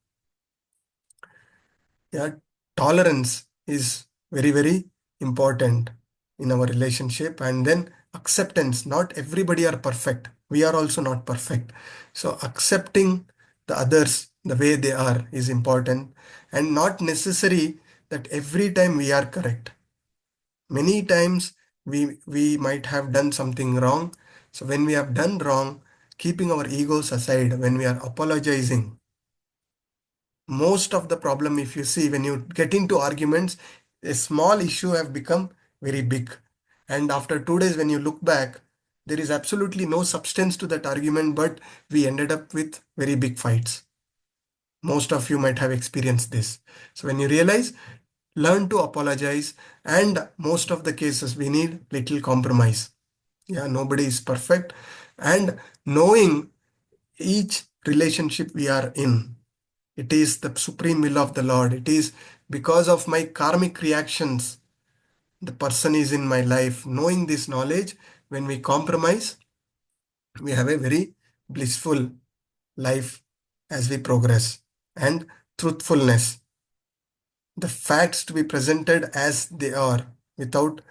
Yeah, tolerance is very, very important. in our relationship, and then acceptance. Not everybody are perfect. We are also not perfect. So accepting the others the way they are is important, and not necessary that every time we are correct. Many times we might have done something wrong. So when we have done wrong, keeping our egos aside, when we are apologizing, most of the problem, if you see, when you get into arguments, a small issue have become very big. And after 2 days, when you look back, there is absolutely no substance to that argument, but we ended up with very big fights. Most of you might have experienced this. So when you realize, learn to apologize, and most of the cases we need little compromise. Yeah, nobody is perfect. And knowing each relationship we are in, it is the supreme will of the Lord. It is because of my karmic reactions the person is in my life. Knowing this knowledge, when we compromise, we have a very blissful life as we progress. And truthfulness, the facts to be presented as they are, without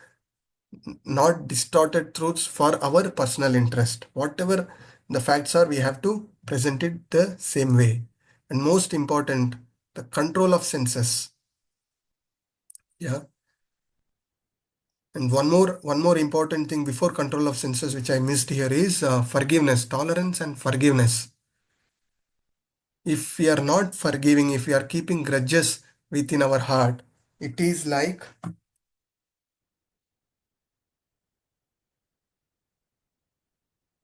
not distorted truths for our personal interest. Whatever the facts are, we have to present it the same way. And most important, the control of senses. Yeah. And one more important thing before control of senses, which I missed here, is forgiveness, tolerance and forgiveness. If we are not forgiving, if we are keeping grudges within our heart, it is like,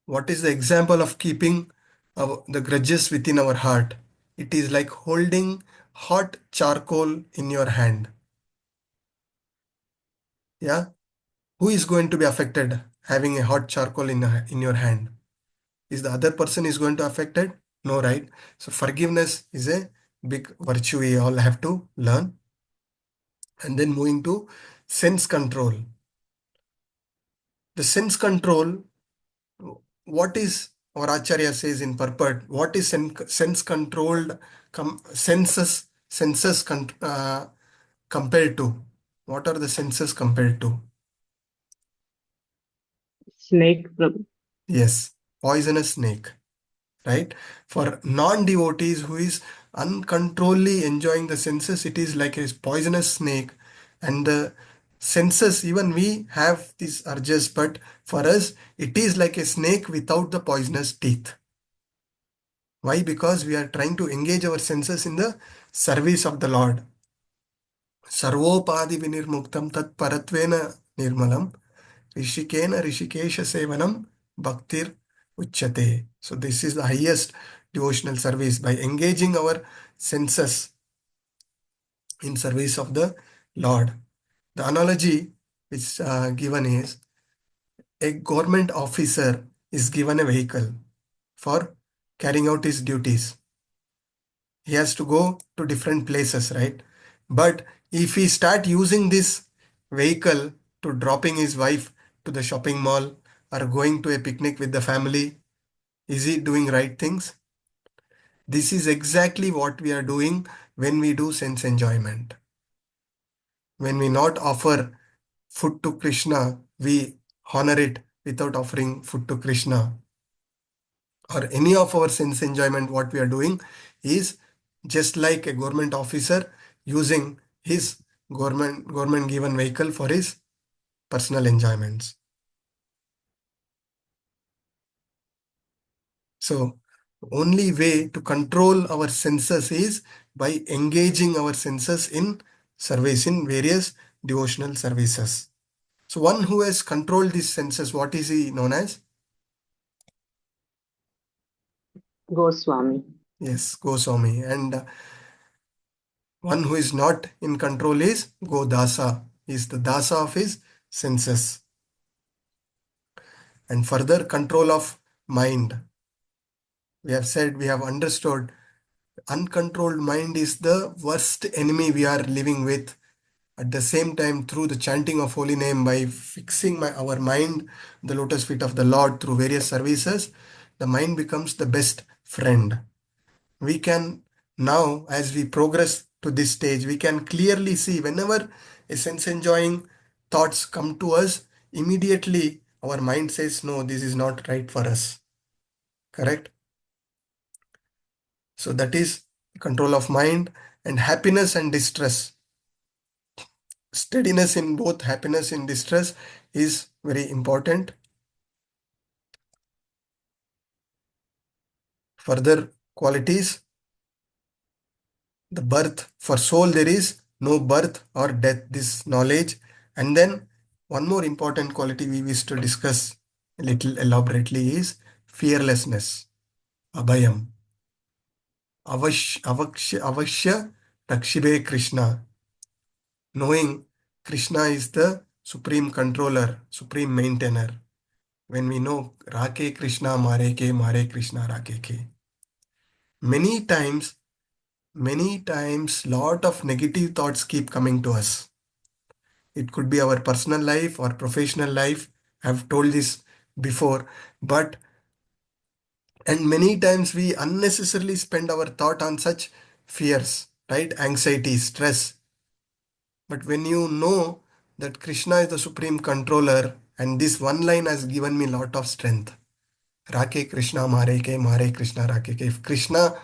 what is the example of keeping the grudges within our heart? It is like holding hot charcoal in your hand. Yeah. Who is going to be affected having a hot charcoal in your hand? Is the other person is going to affected? No, right? So forgiveness is a big virtue we all have to learn. And then moving to sense control. The sense control, what is our Acharya says in purport, what is sense controlled, senses compared to? What are the senses compared to? Snake, Prabhu. Yes, poisonous snake, right? For non-devotees who is uncontrollably enjoying the senses, it is like a poisonous snake. And the senses, even we have these urges, but for us, it is like a snake without the poisonous teeth. Why? Because we are trying to engage our senses in the service of the Lord. Sarvopadi vinirmuktam tat paratvena nirmalam rishikena rishikesha sevanam bhaktir uchyate. So this is the highest devotional service, by engaging our senses in service of the Lord. The analogy which given is, a government officer is given a vehicle for carrying out his duties. He has to go to different places, right? But if he start using this vehicle to dropping his wife to the shopping mall or going to a picnic with the family, is he doing right things? This is exactly what we are doing when we do sense enjoyment. When we not offer food to Krishna, we honor it without offering food to Krishna. Or any of our sense enjoyment, what we are doing is just like a government officer using his government given vehicle for his personal enjoyments. So only way to control our senses is by engaging our senses in service, in various devotional services. So one who has controlled these senses, what is he known as? Goswami. Yes, Goswami. And one who is not in control is Godasa. He is the dasa of his senses. And further, control of mind. We have said, we have understood, uncontrolled mind is the worst enemy we are living with. At the same time, through the chanting of holy name, by fixing our mind, the lotus feet of the Lord through various services, the mind becomes the best friend. We can now, as we progress to this stage, we can clearly see whenever a sense enjoying thoughts come to us, immediately our mind says, no, this is not right for us. Correct? So that is control of mind. And happiness and distress. Steadiness in both happiness and distress is very important. Further qualities, the birth, for soul there is no birth or death, this knowledge. And then one more important quality we wish to discuss a little elaborately is fearlessness, abhayam. Avashya Rakshibe Krishna. Knowing Krishna is the supreme controller, supreme maintainer. When we know Rake Krishna, Mare Krishna, Rake Ke. Many times, lot of negative thoughts keep coming to us. It could be our personal life or professional life. I've told this before, and many times we unnecessarily spend our thought on such fears, right? Anxiety, stress. But when you know that Krishna is the supreme controller, and this one line has given me lot of strength. Rake Krishna, Mare Krishna, Rake Ke. If Krishna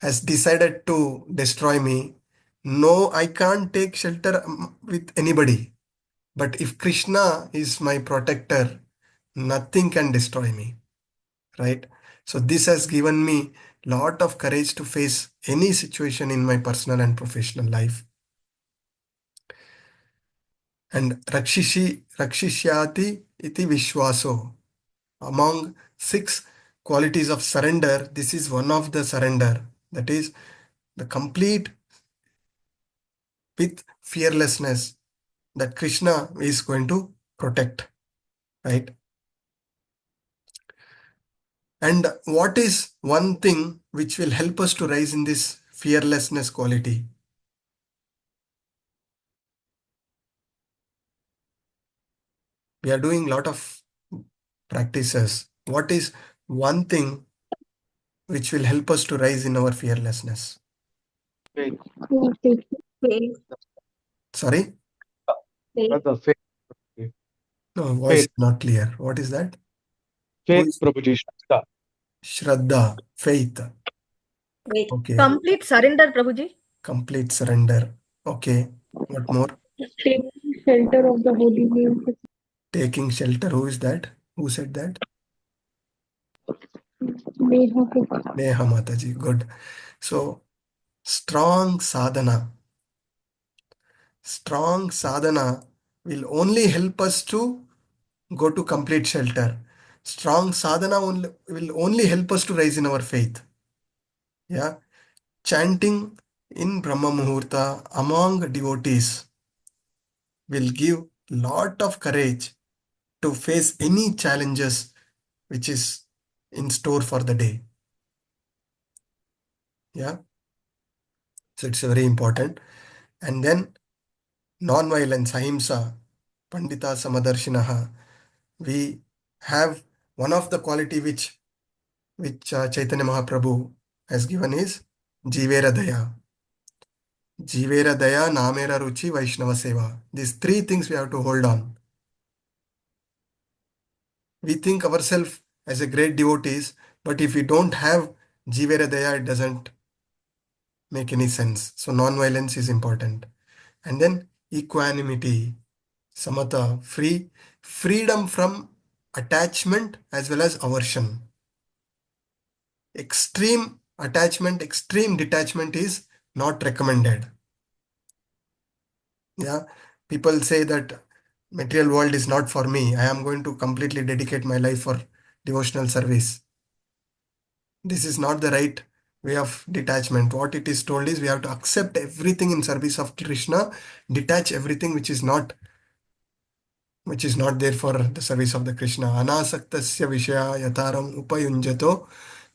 has decided to destroy me, no, I can't take shelter with anybody. But if Krishna is my protector, nothing can destroy me, right? So this has given me lot of courage to face any situation in my personal and professional life. And Rakshishyati iti Vishwaso. Among 6 qualities of surrender, this is one of the surrender. That is the complete with fearlessness that Krishna is going to protect, right? And what is one thing which will help us to rise in this fearlessness quality? We are doing a lot of practices. What is one thing which will help us to rise in our fearlessness? Faith. Faith. Sorry? Radha, faith. No, voice is Faith. not clear. What is that? Faith, Prabhuji. Shraddha. Shraddha, faith. Faith. Okay. Complete surrender, Prabhuji. Complete surrender. Okay. What more? Taking shelter of the holy name. Taking shelter. Who is that? Who said that? Neha Mataji. Good. So, strong sadhana. Strong sadhana will only help us to go to complete shelter. Strong sadhana will only help us to rise in our faith. Yeah. Chanting in Brahma Muhurta among devotees will give lot of courage to face any challenges which is in store for the day. Yeah. So it's very important. And then non-violence, ahimsa, Pandita Samadarshinaha. We have one of the quality which Chaitanya Mahaprabhu has given is Jivera Daya. Jivera Daya, Namera Ruchi, Vaishnava Seva. These 3 things we have to hold on. We think ourselves as a great devotees, but if we don't have Jivera Daya, it doesn't make any sense. So non-violence is important. And then equanimity, Samatha, freedom from attachment as well as aversion. Extreme attachment, extreme detachment is not recommended. Yeah, people say that material world is not for me. I am going to completely dedicate my life for devotional service. This is not the right way of detachment. What it is told is we have to accept everything in service of Krishna, detach everything which is not there for the service of the Krishna. Anasaktasya vishaya yataram upayunjato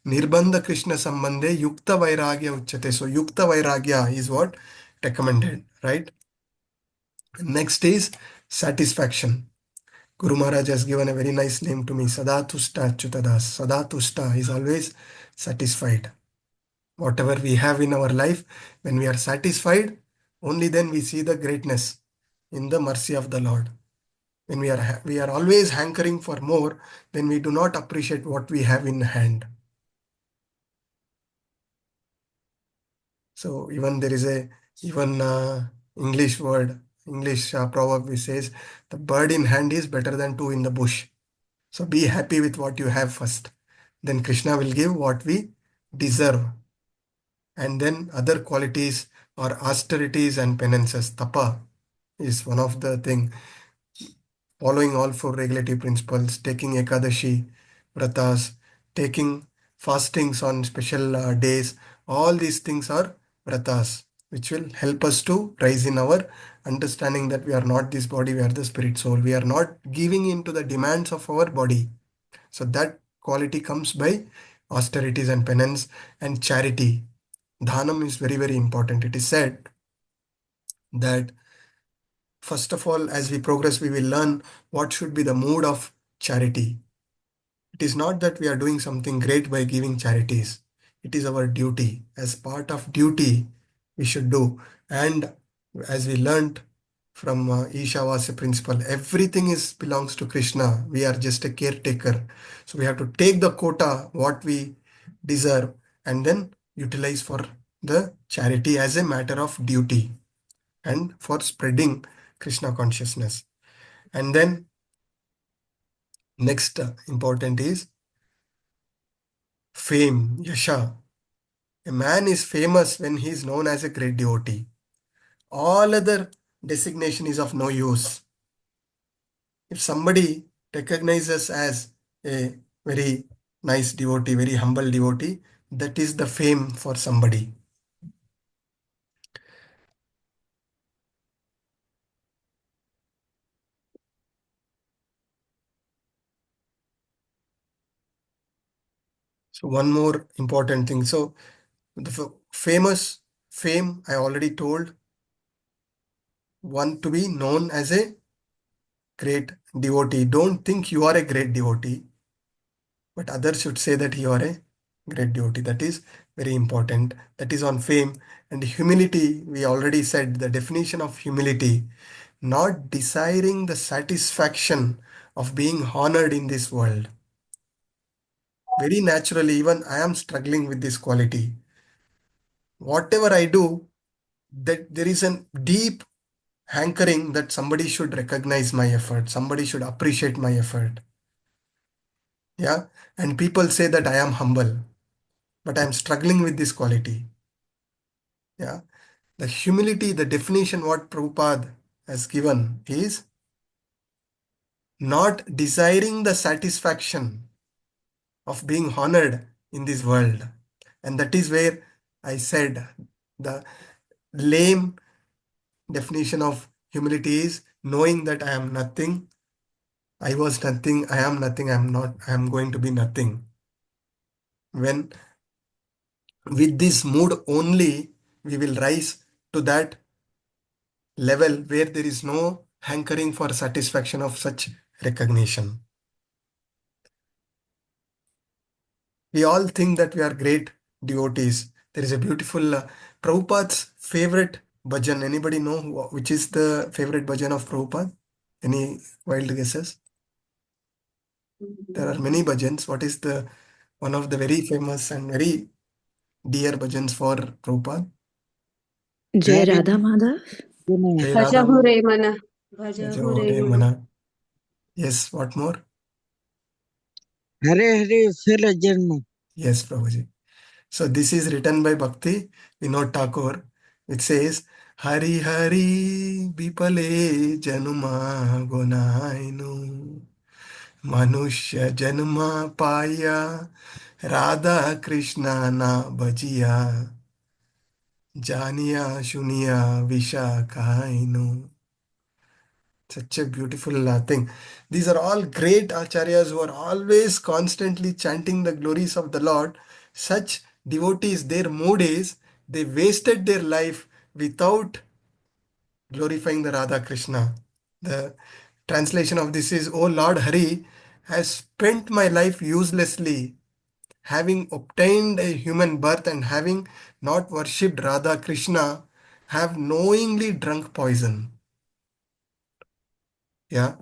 nirbandha Krishna sambandhe yukta vairagya uchyate. So yukta vairagya is what recommended, right? Next is satisfaction. Guru Maharaj has given a very nice name to me, Sadatusta Achyutadas. Sadatusta is always satisfied. Whatever we have in our life, when we are satisfied, only then we see the greatness. in the mercy of the Lord. When we are always hankering for more, then we do not appreciate what we have in hand. So even there is a English word, English proverb which says, the bird in hand is better than two in the bush. So be happy with what you have first. Then Krishna will give what we deserve. And then other qualities or austerities and penances. Tapa is one of the thing. Following all four regulative principles, taking Ekadashi, Vratas, taking fastings on special days. All these things are Vratas, which will help us to rise in our understanding that we are not this body, we are the spirit soul. We are not giving into the demands of our body. So that quality comes by austerities and penance and charity. Dhanam is very, very important. It is said that first of all, as we progress, we will learn what should be the mood of charity. It is not that we are doing something great by giving charities. It is our duty. As part of duty, we should do. And as we learned from Ishavasya principle, everything belongs to Krishna. We are just a caretaker. So we have to take the quota, what we deserve, and then utilize for the charity as a matter of duty and for spreading Krishna consciousness. And then next important is fame, yasha. A man is famous when he is known as a great devotee. All other designation is of no use. If somebody recognizes as a very nice devotee, very humble devotee, that is the fame for somebody. So one more important thing. So the fame, I already told, one to be known as a great devotee. Don't think you are a great devotee, but others should say that you are a great devotee. That is very important. That is on fame. And humility, we already said the definition of humility, not desiring the satisfaction of being honored in this world. Very naturally, even I am struggling with this quality. Whatever I do, that there is a deep hankering that somebody should recognize my effort, somebody should appreciate my effort. Yeah, and people say that I am humble, but I am struggling with this quality. Yeah, the humility, the definition what Prabhupada has given is not desiring the satisfaction of being honored in this world. And that is where I said the lame definition of humility is knowing that I am nothing, I was nothing, I am nothing, I am not, I am going to be nothing. When with this mood only, we will rise to that level where there is no hankering for satisfaction of such recognition. We all think that we are great devotees. There is a beautiful Prabhupada's favorite bhajan. Anybody know which is the favorite bhajan of Prabhupada? Any wild guesses? There are many bhajans. What is the one of the very famous and very dear bhajans for Prabhupada? Jai Radha Madhav. Jai Radha Bhajahu re mana. Bhajahu Bhajaho re Re mana. Mana. Yes, what more? Hare Hare Fela Janma. Yes, Prabhuji. So this is written by Bhakti Vinod Thakur, which says, Hari Hari Bipale Januma Gonainu Manushya Janma Paya Radha Krishna Na Bhajiya Janiya Shuniya Visha Kainu. Such a beautiful thing. These are all great acharyas who are always constantly chanting the glories of the Lord. Such devotees, their mood is they wasted their life without glorifying the Radha Krishna. The translation of this is, O Lord Hari has spent my life uselessly, having obtained a human birth and having not worshipped Radha Krishna, have knowingly drunk poison. Yeah.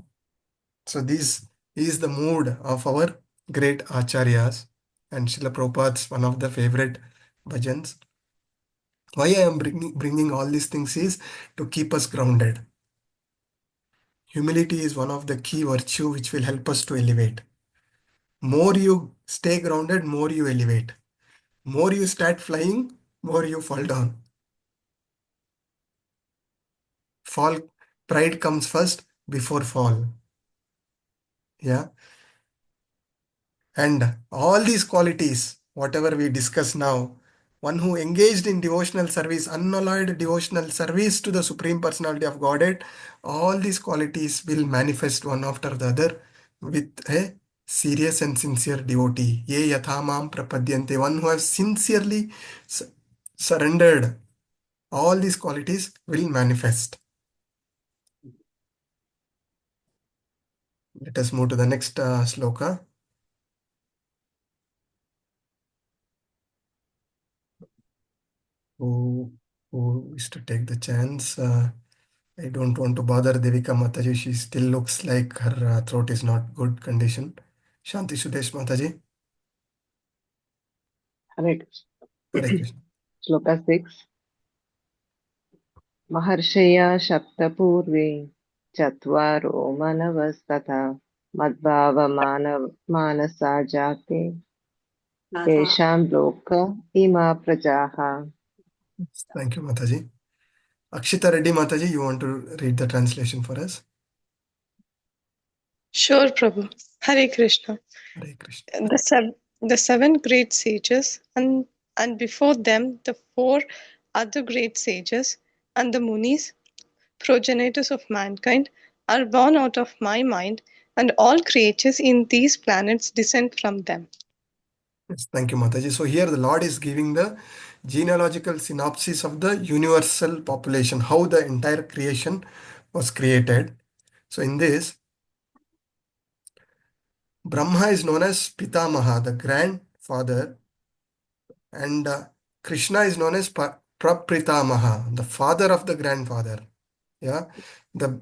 So this is the mood of our great acharyas, and Srila Prabhupada's one of the favorite bhajans. Why I am bringing all these things is to keep us grounded. Humility is one of the key virtue which will help us to elevate. More you stay grounded, more you elevate. More you start flying, more you fall down. Pride comes first before fall. Yeah. And all these qualities, whatever we discuss now, one who engaged in devotional service, unalloyed devotional service to the Supreme Personality of Godhead, all these qualities will manifest one after the other with a serious and sincere devotee. Ye yathamam prapadyante, one who has sincerely surrendered, all these qualities will manifest. Let us move to the next sloka. Who is to take the chance? I don't want to bother Devika Mataji. She still looks like her throat is not good condition. Shanti Sudesh Mataji. Hare Krishna. Hare Krishna. Shloka 6. Maharshaya Shaptapurve Chatvaro Manavastata Madbhava Manasa Jate Tesham Loka Ima Prajaha. Thank you, Mataji. Akshita Reddy Mataji, you want to read the translation for us? Sure, Prabhu. Hare Krishna. Hare Krishna. The seven great sages, and before them the four other great sages, and the Munis, progenitors of mankind, are born out of my mind, and all creatures in these planets descend from them. Yes, thank you, Mataji. So here the Lord is giving the genealogical synopsis of the universal population, how the entire creation was created. So in this, Brahma is known as Pitamaha, the grandfather, and Krishna is known as Prapritamaha, the father of the grandfather. Yeah, the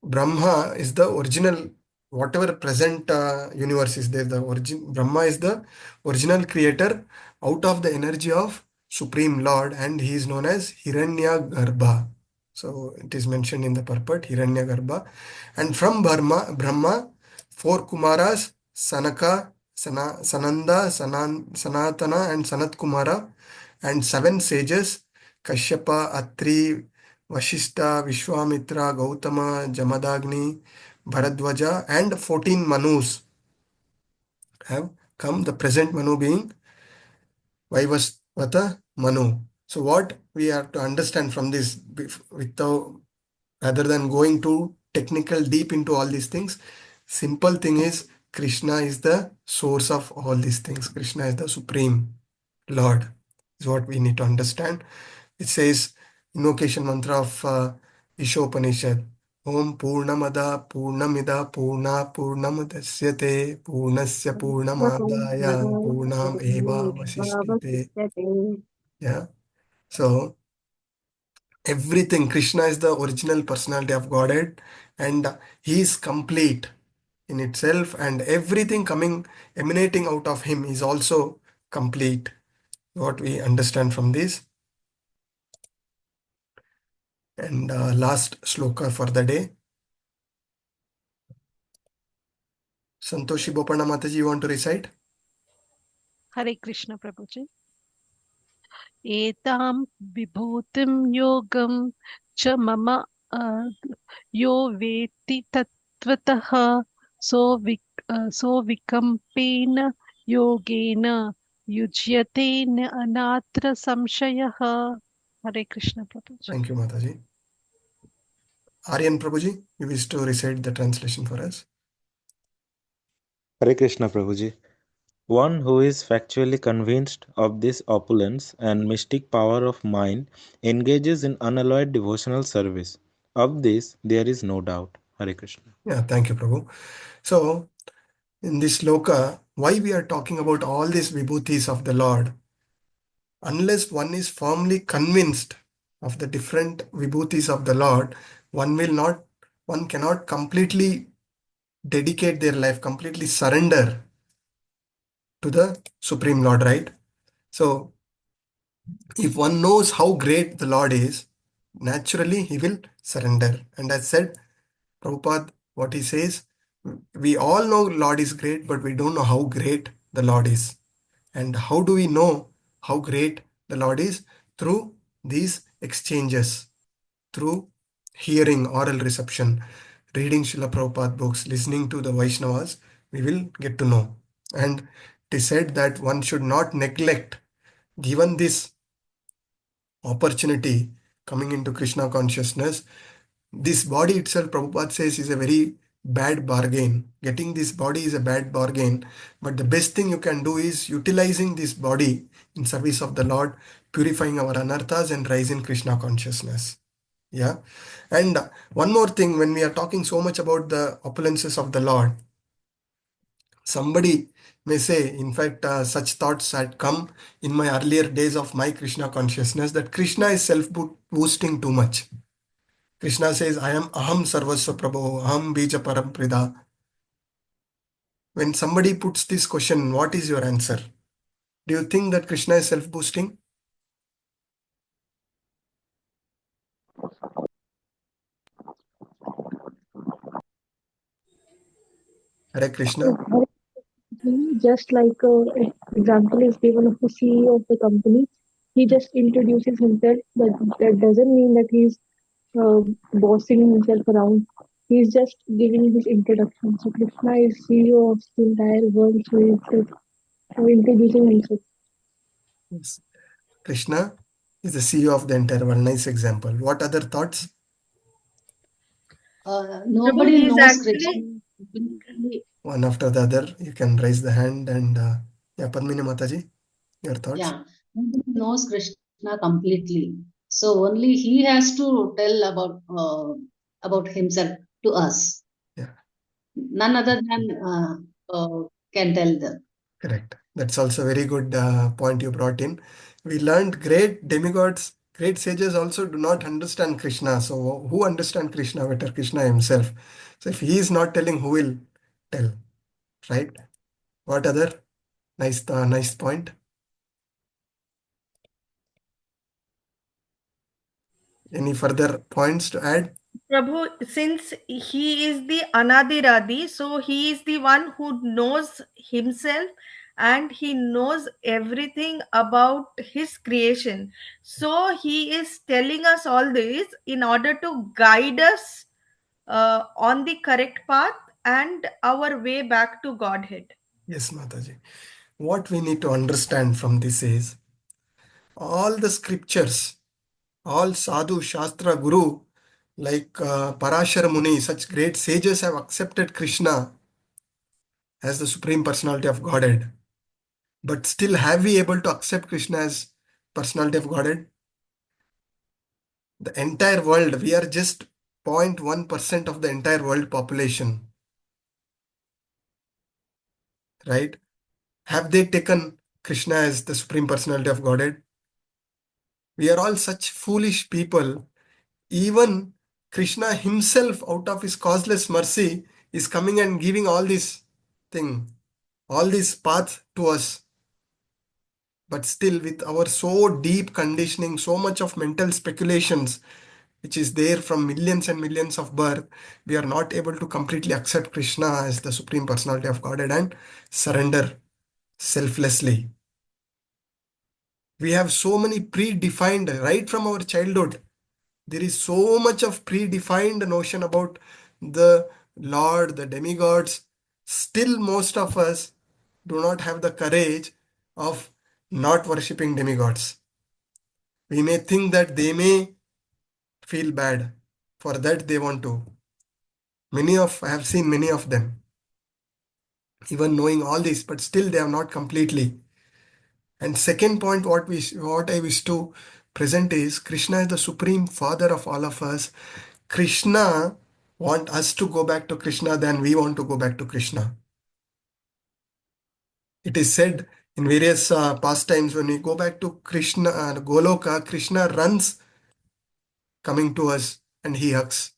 Brahma is the original, whatever present universe is there. The origin Brahma is the original creator out of the energy of Supreme Lord, and he is known as Hiranyagarbha. So it is mentioned in the purport, Hiranyagarbha. And from Brahma, four Kumaras, Sanaka, Sananda, Sanatana, and Sanat Kumara, and seven sages, Kashyapa, Atri, Vashishta, Vishwamitra, Gautama, Jamadagni, Bharadwaja, and 14 Manus have come, the present Manu being Vaivasvata Manu. So what we have to understand from this, without, rather than going too technical deep into all these things, simple thing is Krishna is the source of all these things. Krishna is the Supreme Lord, is what we need to understand. It says, invocation mantra of Ishopanishad, Om Purnamada Purnamida Purna Purnamadasyate Purnasya Purnamadaya Purnam Eva Vasishtate. Yeah. So everything, Krishna is the original personality of Godhead, and he is complete in itself, and everything emanating out of him is also complete. What we understand from this. And last sloka for the day. Santoshi Bopana Mataji, you want to recite? Hare Krishna Prabhuji. Etam vibhutim yogam cha mama yo veti tattvataha so vikampena yogena yujyate anatra samshayaha. Hare Krishna Prabhuji. Thank you, Mataji. Aryan Prabhuji, you wish to recite the translation for us? Hare Krishna Prabhuji. One who is factually convinced of this opulence and mystic power of mind engages in unalloyed devotional service. Of this, there is no doubt. Hare Krishna. Yeah, thank you, Prabhu. So, in this sloka, why we are talking about all these vibhutis of the Lord? Unless one is firmly convinced of the different vibhutis of the Lord, one will not one cannot completely dedicate their life, completely surrender to the Supreme Lord, right? So if one knows how great the Lord is, naturally he will surrender. And as said, Prabhupada, what he says, we all know Lord is great, but we don't know how great the Lord is. And how do we know how great the Lord is? Through these exchanges, through hearing, oral reception, reading Srila Prabhupada books, listening to the Vaishnavas, we will get to know. And it is said that one should not neglect, given this opportunity coming into Krishna consciousness, this body itself, Prabhupada says, is a very bad bargain. Getting this body is a bad bargain. But the best thing you can do is utilizing this body in service of the Lord, purifying our anarthas and rising Krishna consciousness. Yeah. And one more thing, when we are talking so much about the opulences of the Lord, somebody may say, in fact, such thoughts had come in my earlier days of my Krishna consciousness, that Krishna is self-boosting too much. Krishna says, I am Aham Sarvasva Prabho, Aham Bija Paramprida. When somebody puts this question, what is your answer? Do you think that Krishna is self-boosting? Hare Krishna. Just like example is given of the CEO of the company, he just introduces himself, but that doesn't mean that he's bossing himself around. He's just giving his introduction. So Krishna is CEO of the entire world, so he's just introducing himself. Yes. Krishna is the CEO of the entire world. Nice example. What other thoughts? Nobody he's knows actually Krishna. One after the other, you can raise the hand and yeah, Padmini Mataji, your thoughts? Yeah, nobody knows Krishna completely. So only he has to tell about himself to us. Yeah. None other than can tell them. Correct. That's also a very good point you brought in. We learned great demigods, great sages also do not understand Krishna. So who understand Krishna better? Krishna himself. So if he is not telling, who will tell? Right? What other nice point? Any further points to add? Prabhu, since he is the Anadiradi, so he is the one who knows himself and he knows everything about his creation. So he is telling us all this in order to guide us on the correct path and our way back to Godhead. Yes, Mataji. What we need to understand from this is all the scriptures, all sadhu, shastra, guru, like Parashara Muni, such great sages have accepted Krishna as the Supreme Personality of Godhead. But still, have we able to accept Krishna as Personality of Godhead? The entire world, we are just 0.1% of the entire world population. Right? Have they taken Krishna as the Supreme Personality of Godhead? We are all such foolish people. Even Krishna himself, out of his causeless mercy, is coming and giving all this thing, all this path to us. But still, with our so deep conditioning, so much of mental speculations, which is there from millions and millions of birth, we are not able to completely accept Krishna as the Supreme Personality of Godhead and surrender selflessly. We have so many predefined, right from our childhood. There is so much of predefined notion about the Lord, the demigods. Still, most of us do not have the courage of not worshipping demigods. We may think that they may feel bad. For that, they want to. I have seen many of them, even knowing all this, but still they have not completely. And second point, what I wish to present is Krishna is the Supreme Father of all of us. Krishna want us to go back to Krishna than we want to go back to Krishna. It is said in various pastimes, when we go back to Krishna, Goloka, Krishna runs coming to us and he hugs.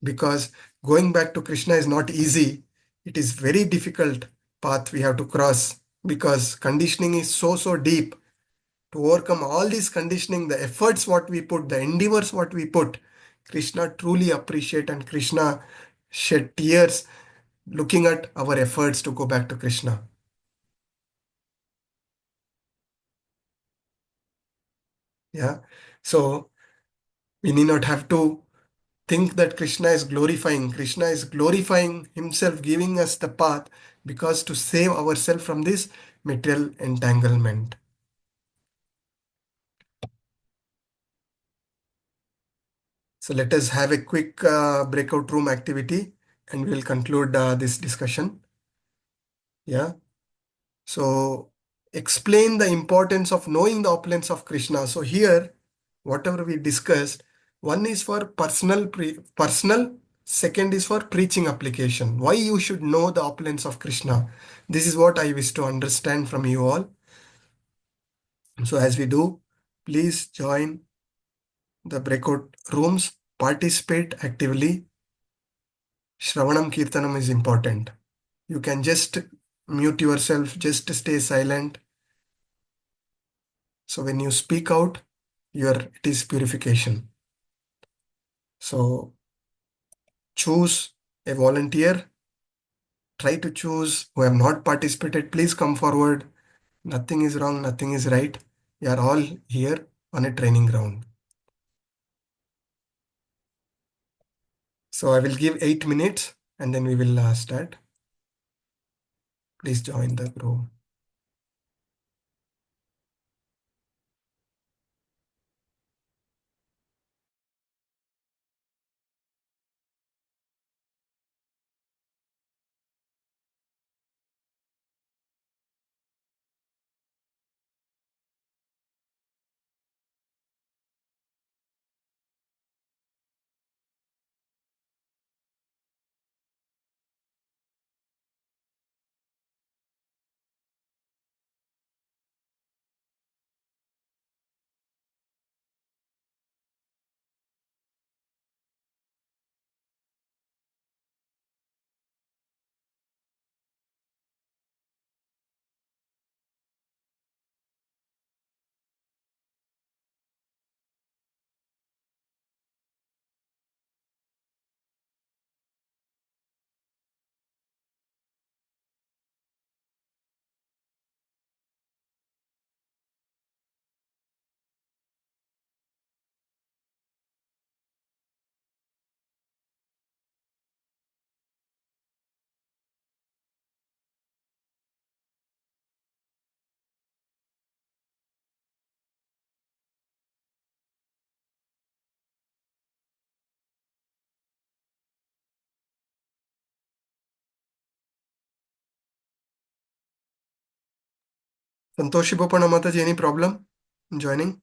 because going back to Krishna is not easy. It is very difficult path we have to cross, because conditioning is so deep. To overcome all this conditioning, the efforts what we put, the endeavors what we put, Krishna truly appreciate, and Krishna shed tears looking at our efforts to go back to Krishna. Yeah. So we need not have to think that Krishna is glorifying. Krishna is glorifying himself, giving us the path, because to save ourselves from this material entanglement. So let us have a quick breakout room activity, and we'll conclude this discussion. Yeah. So explain the importance of knowing the opulence of Krishna. So here, whatever we discussed, one is for personal, second is for preaching application. Why you should know the opulence of Krishna. This is what I wish to understand from you all. So as we do, please join the breakout rooms, participate actively. Shravanam Kirtanam is important. You can just mute yourself, just stay silent. So when you speak out, it is purification. So choose a volunteer. Try to choose who have not participated. Please come forward. Nothing is wrong, nothing is right. We are all here on a training ground. So I will give 8 minutes and then we will start. Please join the group. Santoshi Bopana Mataji, any problem in joining?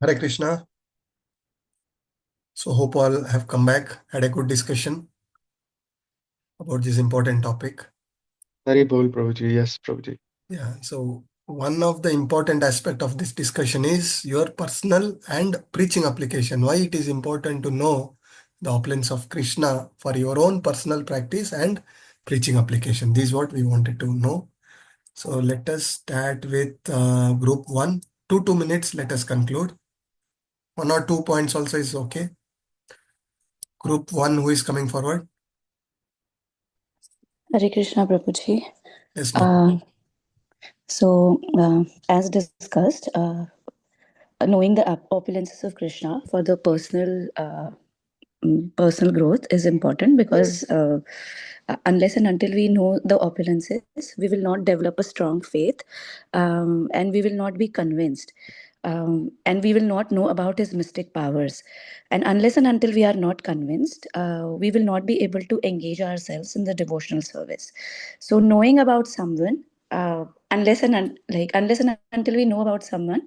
Hare Krishna. So hope all have come back, had a good discussion about this important topic. Hari Bol, Prabhuji. Yes, Prabhuji. Yeah, so one of the important aspect of this discussion is your personal and preaching application. Why it is important to know the opulence of Krishna for your own personal practice and preaching application. This is what we wanted to know. So let us start with group 1. 2 minutes, let us conclude. 1 or 2 points also is okay. Group 1, who is coming forward? Hare Krishna, Prabhuji. Yes, ma'am. As discussed, knowing the opulences of Krishna for the personal growth is important, because unless and until we know the opulences, we will not develop a strong faith, and we will not be convinced, and we will not know about his mystic powers. And unless and until we are not convinced, we will not be able to engage ourselves in the devotional service. So knowing about someone, unless and until we know about someone,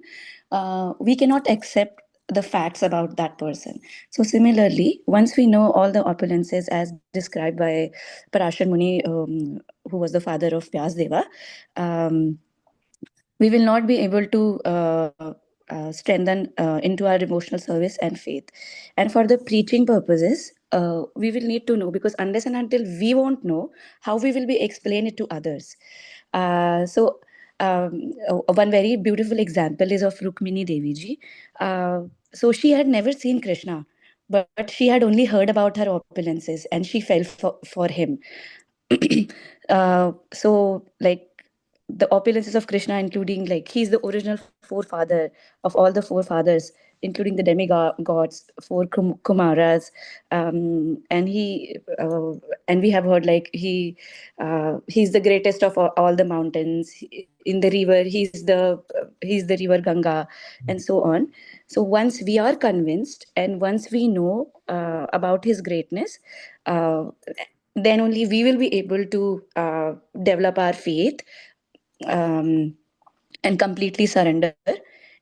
we cannot accept the facts about that person. So similarly, once we know all the opulences as described by Parashar Muni, who was the father of Vyasdeva, we will not be able to strengthen into our devotional service and faith. And for the preaching purposes, we will need to know, because unless and until we won't know, how we will be explain it to others. One very beautiful example is of Rukmini Devi ji. So she had never seen Krishna, but she had only heard about her opulences, and she fell for him. Like, the opulences of Krishna, including, like, he's the original forefather of all the forefathers, including the demigods, four Kumaras, and we have heard, like, he's the greatest of all the mountains. In the river, he's the river Ganga, and so on. So once we are convinced, and once we know about his greatness, then only we will be able to develop our faith, and completely surrender.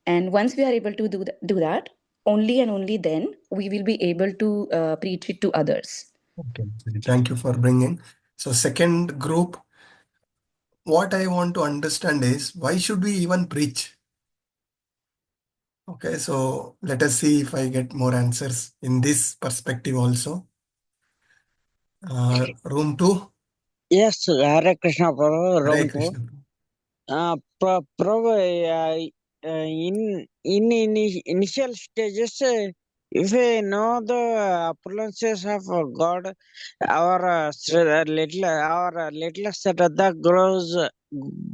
And once we are able to do that, only and only then we will be able to preach it to others. Okay, thank you for bringing. So second group, what I want to understand is, why should we even preach? Okay, so let us see if I get more answers in this perspective also. Room 2. Yes, Hare Krishna, Prabhu. Hare Room 2. Krishna. Prabhu, in initial stages, if we know the opulences of God, our little Sadatusta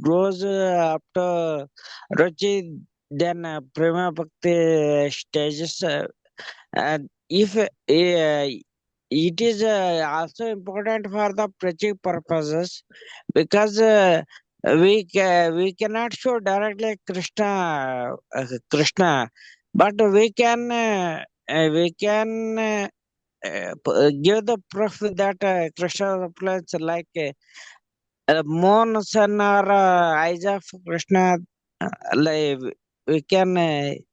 grows up to Ruchi, then Prema Bhakti stages. And if it is also important for the preaching purposes, because we cannot show directly Krishna, but we can give the proof that Krishna applies, like moon, sun, or eyes of Krishna. Like we can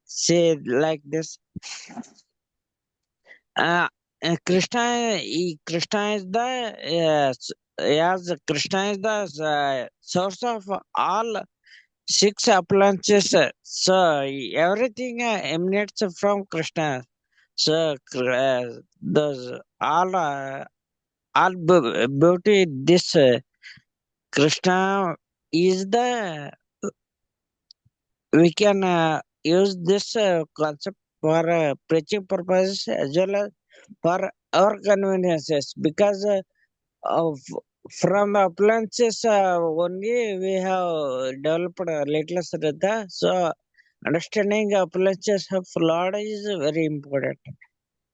say like this. Krishna is the source of all 6 appliances. So everything emanates from Krishna. So those all beauty. This Krishna is the, we can use this concept for preaching purposes as well as for our conveniences, because of from the appliances only we have developed a little Radha. So understanding appliances of Lord is very important.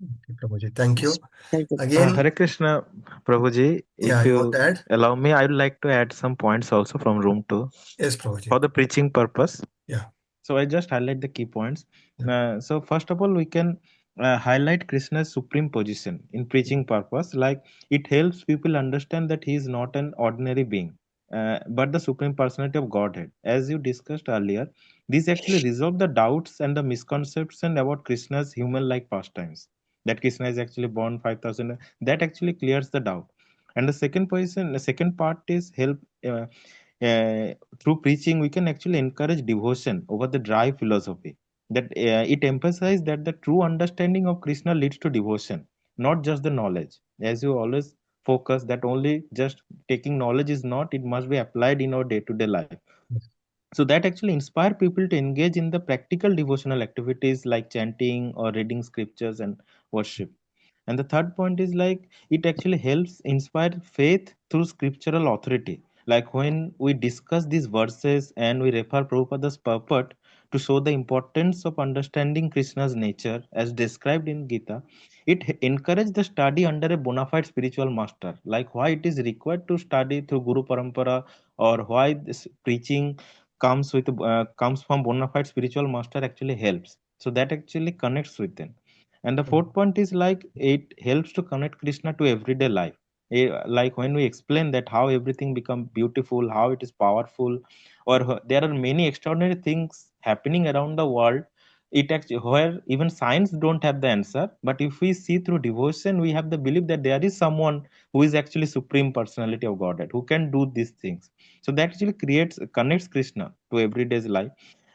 Okay, Prabhuji, thank you. Thank you. Again, Hare Krishna, Prabhuji. yeah, If you want you to add? allow me, I would like to add some points also from room 2 Yes, Prabhuji. for the preaching purpose. Yeah. So I just highlight the key points. Yeah. So first of all, we can highlight Krishna's supreme position in preaching purpose. Like, it helps people understand that he is not an ordinary being. but the Supreme Personality of Godhead. As you discussed earlier, these actually resolve the doubts and the misconception about Krishna's human-like pastimes. That Krishna is actually born 5,000. That actually clears the doubt. And the second part is help. Through preaching, we can actually encourage devotion over the dry philosophy. That it emphasizes that the true understanding of Krishna leads to devotion, not just the knowledge. As you always focus that only just taking knowledge is not, it must be applied in our day-to-day life. So that actually inspire people to engage in the practical devotional activities like chanting or reading scriptures and worship. And the third point is like it actually helps inspire faith through scriptural authority. Like when we discuss these verses and we refer Prabhupada's purport to show the importance of understanding Krishna's nature as described in Gita, it encourages the study under a bona fide spiritual master. Like why it is required to study through Guru Parampara, or why this preaching comes from bona fide spiritual master actually helps. So that actually connects with them. And the fourth point is like it helps to connect Krishna to everyday life. Like when we explain that how everything become beautiful, how it is powerful, or there are many extraordinary things happening around the world. It actually where even science don't have the answer, but if we see through devotion, we have the belief that there is someone who is actually Supreme Personality of Godhead who can do these things. So that actually connects Krishna to everyday's life.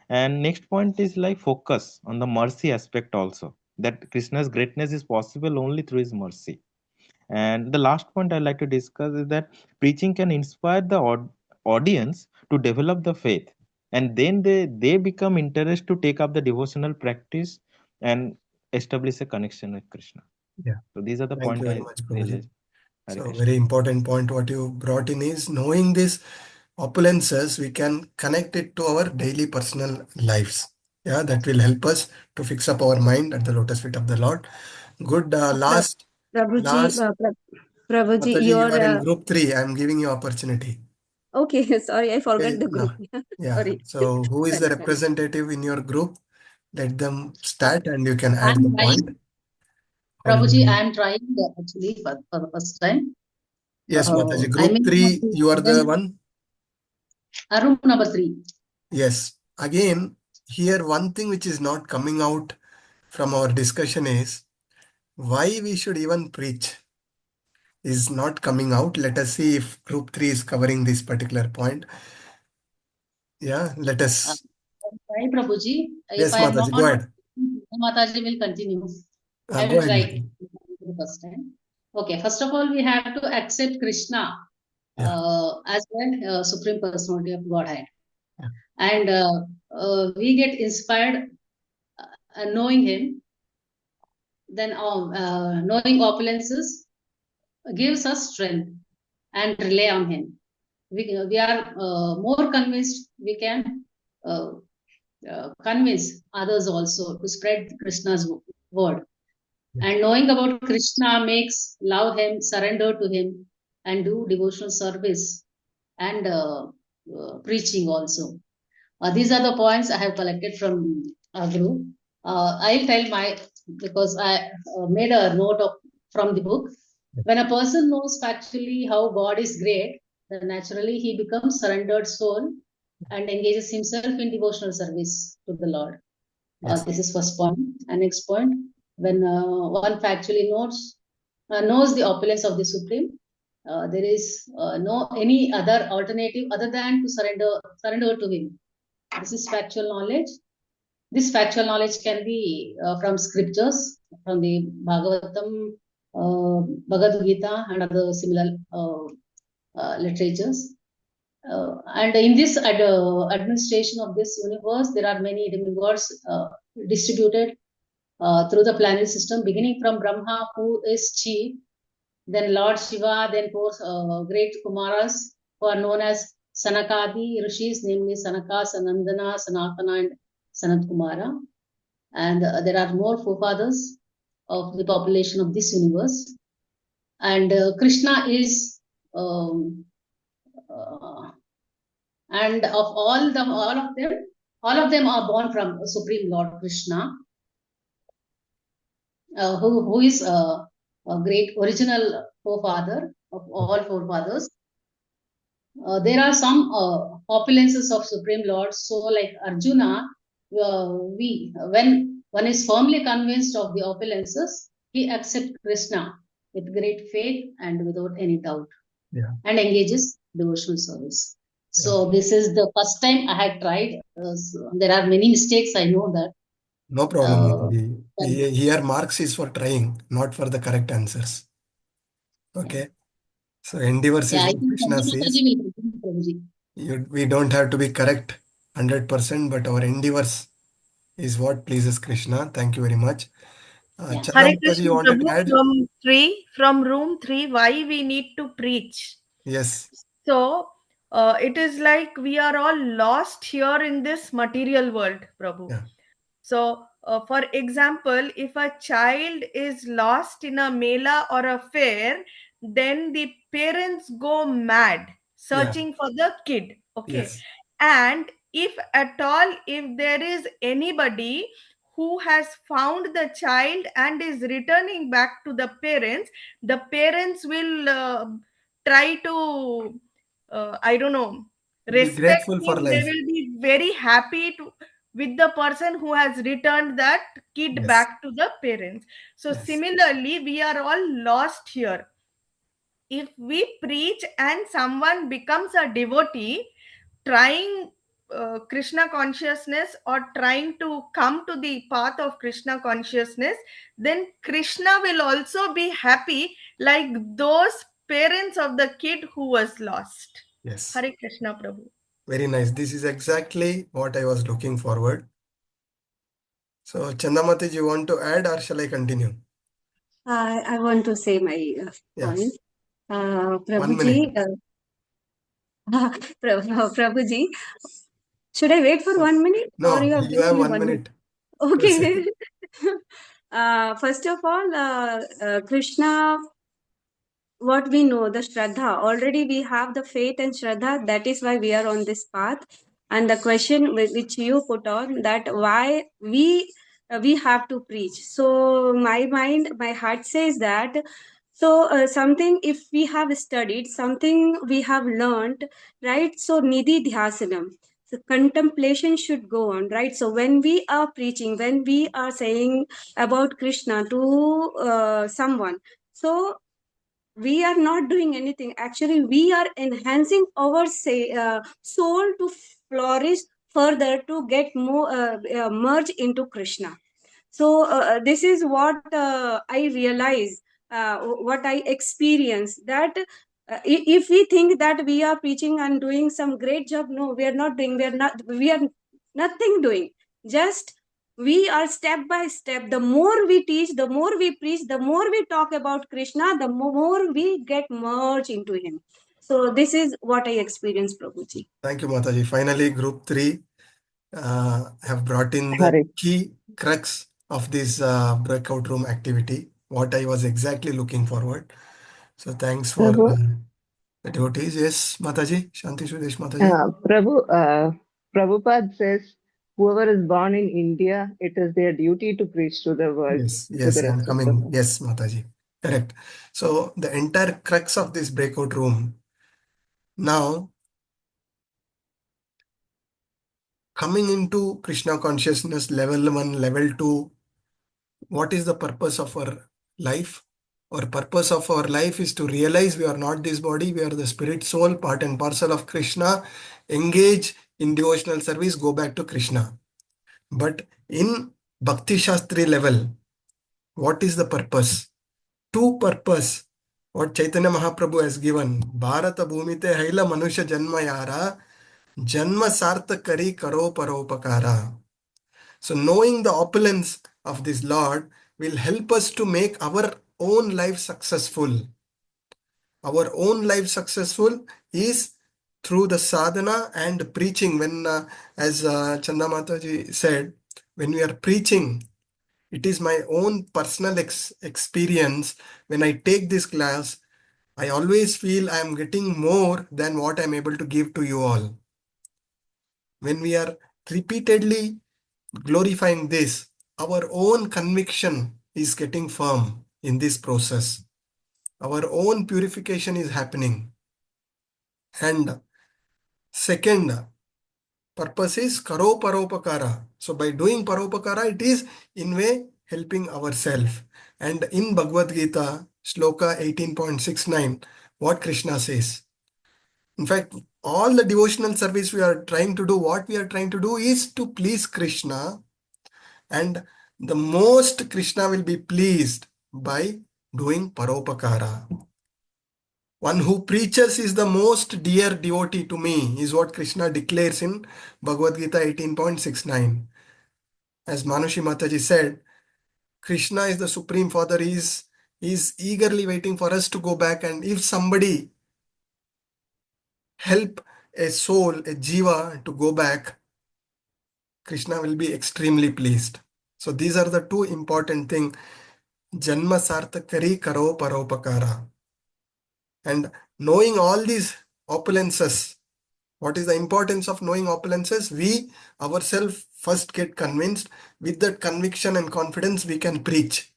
And next point is like focus on the mercy aspect also, that Krishna's greatness is possible only through his mercy. And the last point I'd like to discuss is that preaching can inspire the audience to develop the faith, and then they become interested to take up the devotional practice and establish a connection with Krishna. Yeah. So these are the Thank points you very I much, Prabhuji. realized. Hare So Krishna. very important point what you brought in is knowing this opulences, we can connect it to our daily personal lives. Yeah, that will help us to fix up our mind at the lotus feet of the Lord. Good. Last, Prabhuji, Prabhuji, Mataji, you are in your group 3. I'm giving you opportunity. okay. Sorry, I forgot Okay, the no. group. Yeah. Sorry. So who is the Sorry. representative in your group? Let them start and you can add the I'm trying, point. Prabhuji, I'm trying actually for the first time. Yes, Mataji. I Group may 3, you are the one? room number 3. Yes. Again, here one thing which is not coming out from our discussion is why we should even preach is not coming out. Let us see if group 3 is covering this particular point. Yeah, let us. Try, Prabhuji. If Yes, I am Mataji, go not, ahead. Mataji will continue. I Go will ahead, try Mataji. for the first time. Okay, first of all, we have to accept Krishna Yeah. as the Supreme Personality of Godhead. Yeah. And we get inspired knowing him. Then knowing opulences gives us strength and rely on him. We are more convinced we can convince others also to spread Krishna's word. Yeah. And knowing about Krishna makes love him, surrender to him, and do devotional service and preaching also. These are the points I have collected from our group. I'll tell because I made a note from the book. When a person knows factually how God is great, then naturally he becomes surrendered soul and engages himself in devotional service to the Lord. Yes. This is first point. And next point, when one factually knows the opulence of the Supreme, there is no any other alternative other than to surrender to him. This is factual knowledge. This factual knowledge can be from scriptures, from the Bhagavatam, Bhagavadgita, and other similar literatures. And in this administration of this universe, there are many demigods distributed through the planetary system, beginning from Brahma, who is chief, then Lord Shiva, then four great Kumaras, who are known as Sanakadi Rishis, namely Sanaka, Sanandana, Sanatana, and Sanat Kumara. And there are more forefathers of the population of this universe. And Krishna is, and of all of them are born from Supreme Lord Krishna, who is a great original forefather of all forefathers. there are some opulences of Supreme Lord. So, like Arjuna, when one is firmly convinced of the opulences, he accepts Krishna with great faith and without any doubt, Yeah. and engages devotional service. Yeah. So this is the first time I had tried. So there are many mistakes, I know that. No problem, Mataji. Here marks is for trying, not for the correct answers. Okay. So endeavors Yeah, is I what think Krishna says. Sanjay will continue, Prabhuji. We don't have to be correct 100%, but our endeavors is what pleases Krishna. Thank you very much. Yeah. Chanda Hare Mataji, you Krishna wanted to Prabhu, add? from room 3, why we need to preach. Yes. So it is like we are all lost here in this material world, Prabhu. Yeah. So, for example, if a child is lost in a mela or a fair, then the parents go mad Yeah. searching for the kid. Okay. Yes. And if at all, if there is anybody who has found the child and is returning back to the parents will try to, I don't know, Be respect grateful for him. They life. will be very happy with the person who has returned that kid Yes. back to the parents. So Yes. similarly, we are all lost here. If we preach and someone becomes a devotee, trying Krishna consciousness or trying to come to the path of Krishna consciousness, then Krishna will also be happy like those parents of the kid who was lost. Yes. Hare Krishna Prabhu. Very nice. This is exactly what I was looking forward. So, Chandamati, you want to add or shall I continue? I want to say my point. Yes. 1 Prabhuji, minute. Prabhuji, should I wait for 1 minute or No, you are you have giving me 1 1 minute? minute. Okay. First of all, Krishna, what we know, the Shraddha, already we have the faith and Shraddha, that is why we are on this path. And the question which you put on, that why we have to preach. So my heart says that, so something if we have studied, something we have learned, right? So nidhi dhyasanam. So contemplation should go on, right? So when we are preaching, when we are saying about Krishna to someone, so we are not doing anything. Actually, we are enhancing our soul to flourish further, to get more merge into Krishna. So this is what I realize, what I experience, that if we think that we are preaching and doing some great job, no, we are not doing. We are nothing doing. Just we are step by step. The more we teach, the more we preach, the more we talk about Krishna, the more we get merged into him. So this is what I experienced, Prabhuji. Thank you, Mataji. Finally, group 3 have brought in the Hare. key crux of this breakout room activity, what I was exactly looking forward. So thanks for Prabhu, the devotees. Yes, Mataji, Shanti Sudesh Mataji. Prabhupada says, whoever is born in India, it is their duty to preach to the world, Yes, to yes, the I'm rest of the coming. world. Yes, Mataji. Correct. So the entire crux of this breakout room now coming into Krishna consciousness level 1, level 2, what is the purpose of our life? Our purpose of our life is to realize we are not this body, we are the spirit soul, part and parcel of Krishna, engage in devotional service, go back to Krishna. But in Bhakti Shastri level, what is the purpose? Two purpose. What Chaitanya Mahaprabhu has given. Bharata Bhumite Haila Manusha Janma Yara Janma Sartha Kari Karo Paropakara. So knowing the opulence of this Lord will help us to make our own life successful. Our own life successful is through the sadhana and preaching. When, as Chanda Mataji said, when we are preaching, it is my own personal experience. When I take this class, I always feel I am getting more than what I am able to give to you all. When we are repeatedly glorifying this, our own conviction is getting firm in this process. Our own purification is happening. And Second purpose is karo paropakara. So by doing paropakara, it is in way helping ourselves. And in Bhagavad Gita, Shloka 18.69, what Krishna says. In fact, all the devotional service we are trying to do, what we are trying to do is to please Krishna. And the most Krishna will be pleased by doing paropakara. One who preaches is the most dear devotee to me, is what Krishna declares in Bhagavad Gita 18.69. As Manushi Mataji said, Krishna is the Supreme Father. He is eagerly waiting for us to go back, and if somebody help a soul, a jiva to go back, Krishna will be extremely pleased. So these are the two important things. Janma sarthakari karo paropakara. And knowing all these opulences, what is the importance of knowing opulences? We ourselves first get convinced. With that conviction and confidence, we can preach.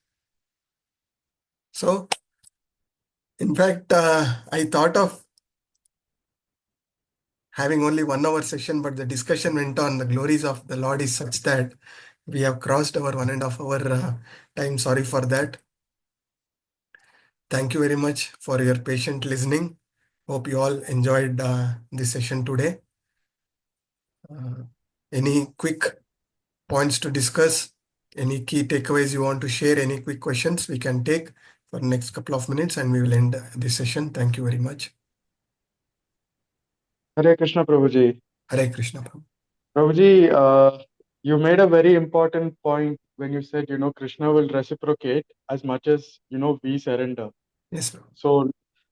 So, in fact, I thought of having only 1 hour session, but the discussion went on. The glories of the Lord is such that we have crossed our 1.5 hour time. Sorry for that. Thank you very much for your patient listening. Hope you all enjoyed this session today. Any quick points to discuss? Any key takeaways you want to share? Any quick questions we can take for the next couple of minutes, and we will end this session. Thank you very much. Hare Krishna, Prabhuji. Hare Krishna, Prabhu. Prabhuji, you made a very important point when you said, Krishna will reciprocate as much as, we surrender. Yes, Prabhu. So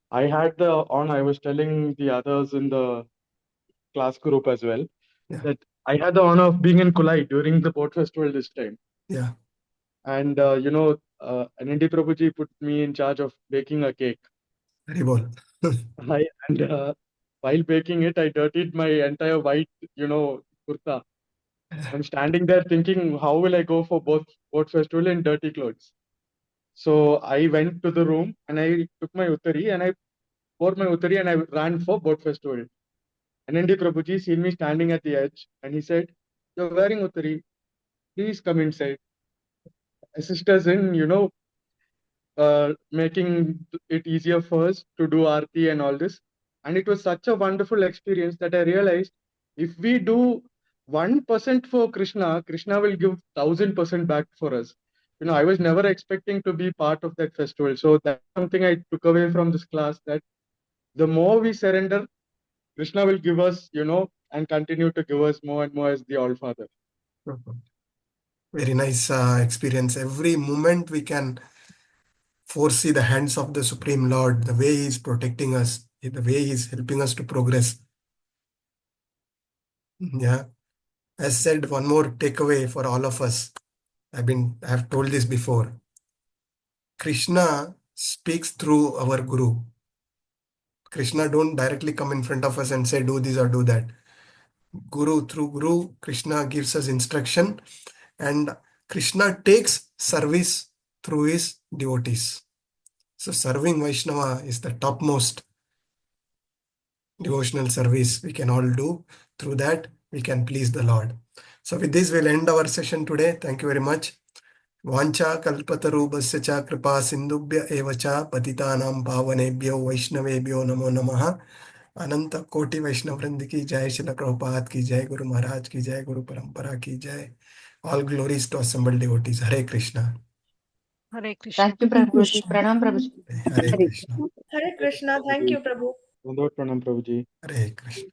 I had the honor, I was telling the others in the class group as well, that I had the honor of being in Kulai during the boat festival this time. Yeah. And, Anandi Prabhuji put me in charge of baking a cake. Very well. And while baking it, I dirtied my entire white, kurta. I'm standing there thinking, how will I go for boat festival in dirty clothes? So I went to the room and I took my uttari and I wore my uttari and I ran for boat festival. And Anandi Prabhuji seen me standing at the edge and he said, "You're wearing uttari. Please come inside." Assist us in, making it easier for us to do Aarti and all this. And it was such a wonderful experience that I realized if we do 1% for Krishna, Krishna will give 1000% back for us. I was never expecting to be part of that festival. So that's something I took away from this class, that the more we surrender, Krishna will give us, and continue to give us more and more as the All Father. Very nice experience. Every moment we can foresee the hands of the Supreme Lord, the way He is protecting us, the way He is helping us to progress. Yeah. As said, one more takeaway for all of us. I have told this before. Krishna speaks through our Guru. Krishna don't directly come in front of us and say, do this or do that. Through Guru, Krishna gives us instruction, and Krishna takes service through his devotees. So serving Vaishnava is the topmost devotional service we can all do. Through that, we can please the Lord. So with this, we'll end our session today. Thank you very much. Vancha kalpatarubhasya cha kripa sindubhya eva cha patitanam pavanebhyo vaishnavebhyo namo namaha. अनंत कोटि वैष्णव वृंद की जय, श्रील प्रभुपाद की जय, गुरु महाराज की जय, गुरु परंपरा की जय. All glories to assembled devotees. Hare Krishna. Hare Krishna. Thank you, Prabhuji. Pranam, Prabhuji. Hare Krishna. Hare Krishna. Thank you, Prabhu. Pranam Prabhuji. Hare Krishna.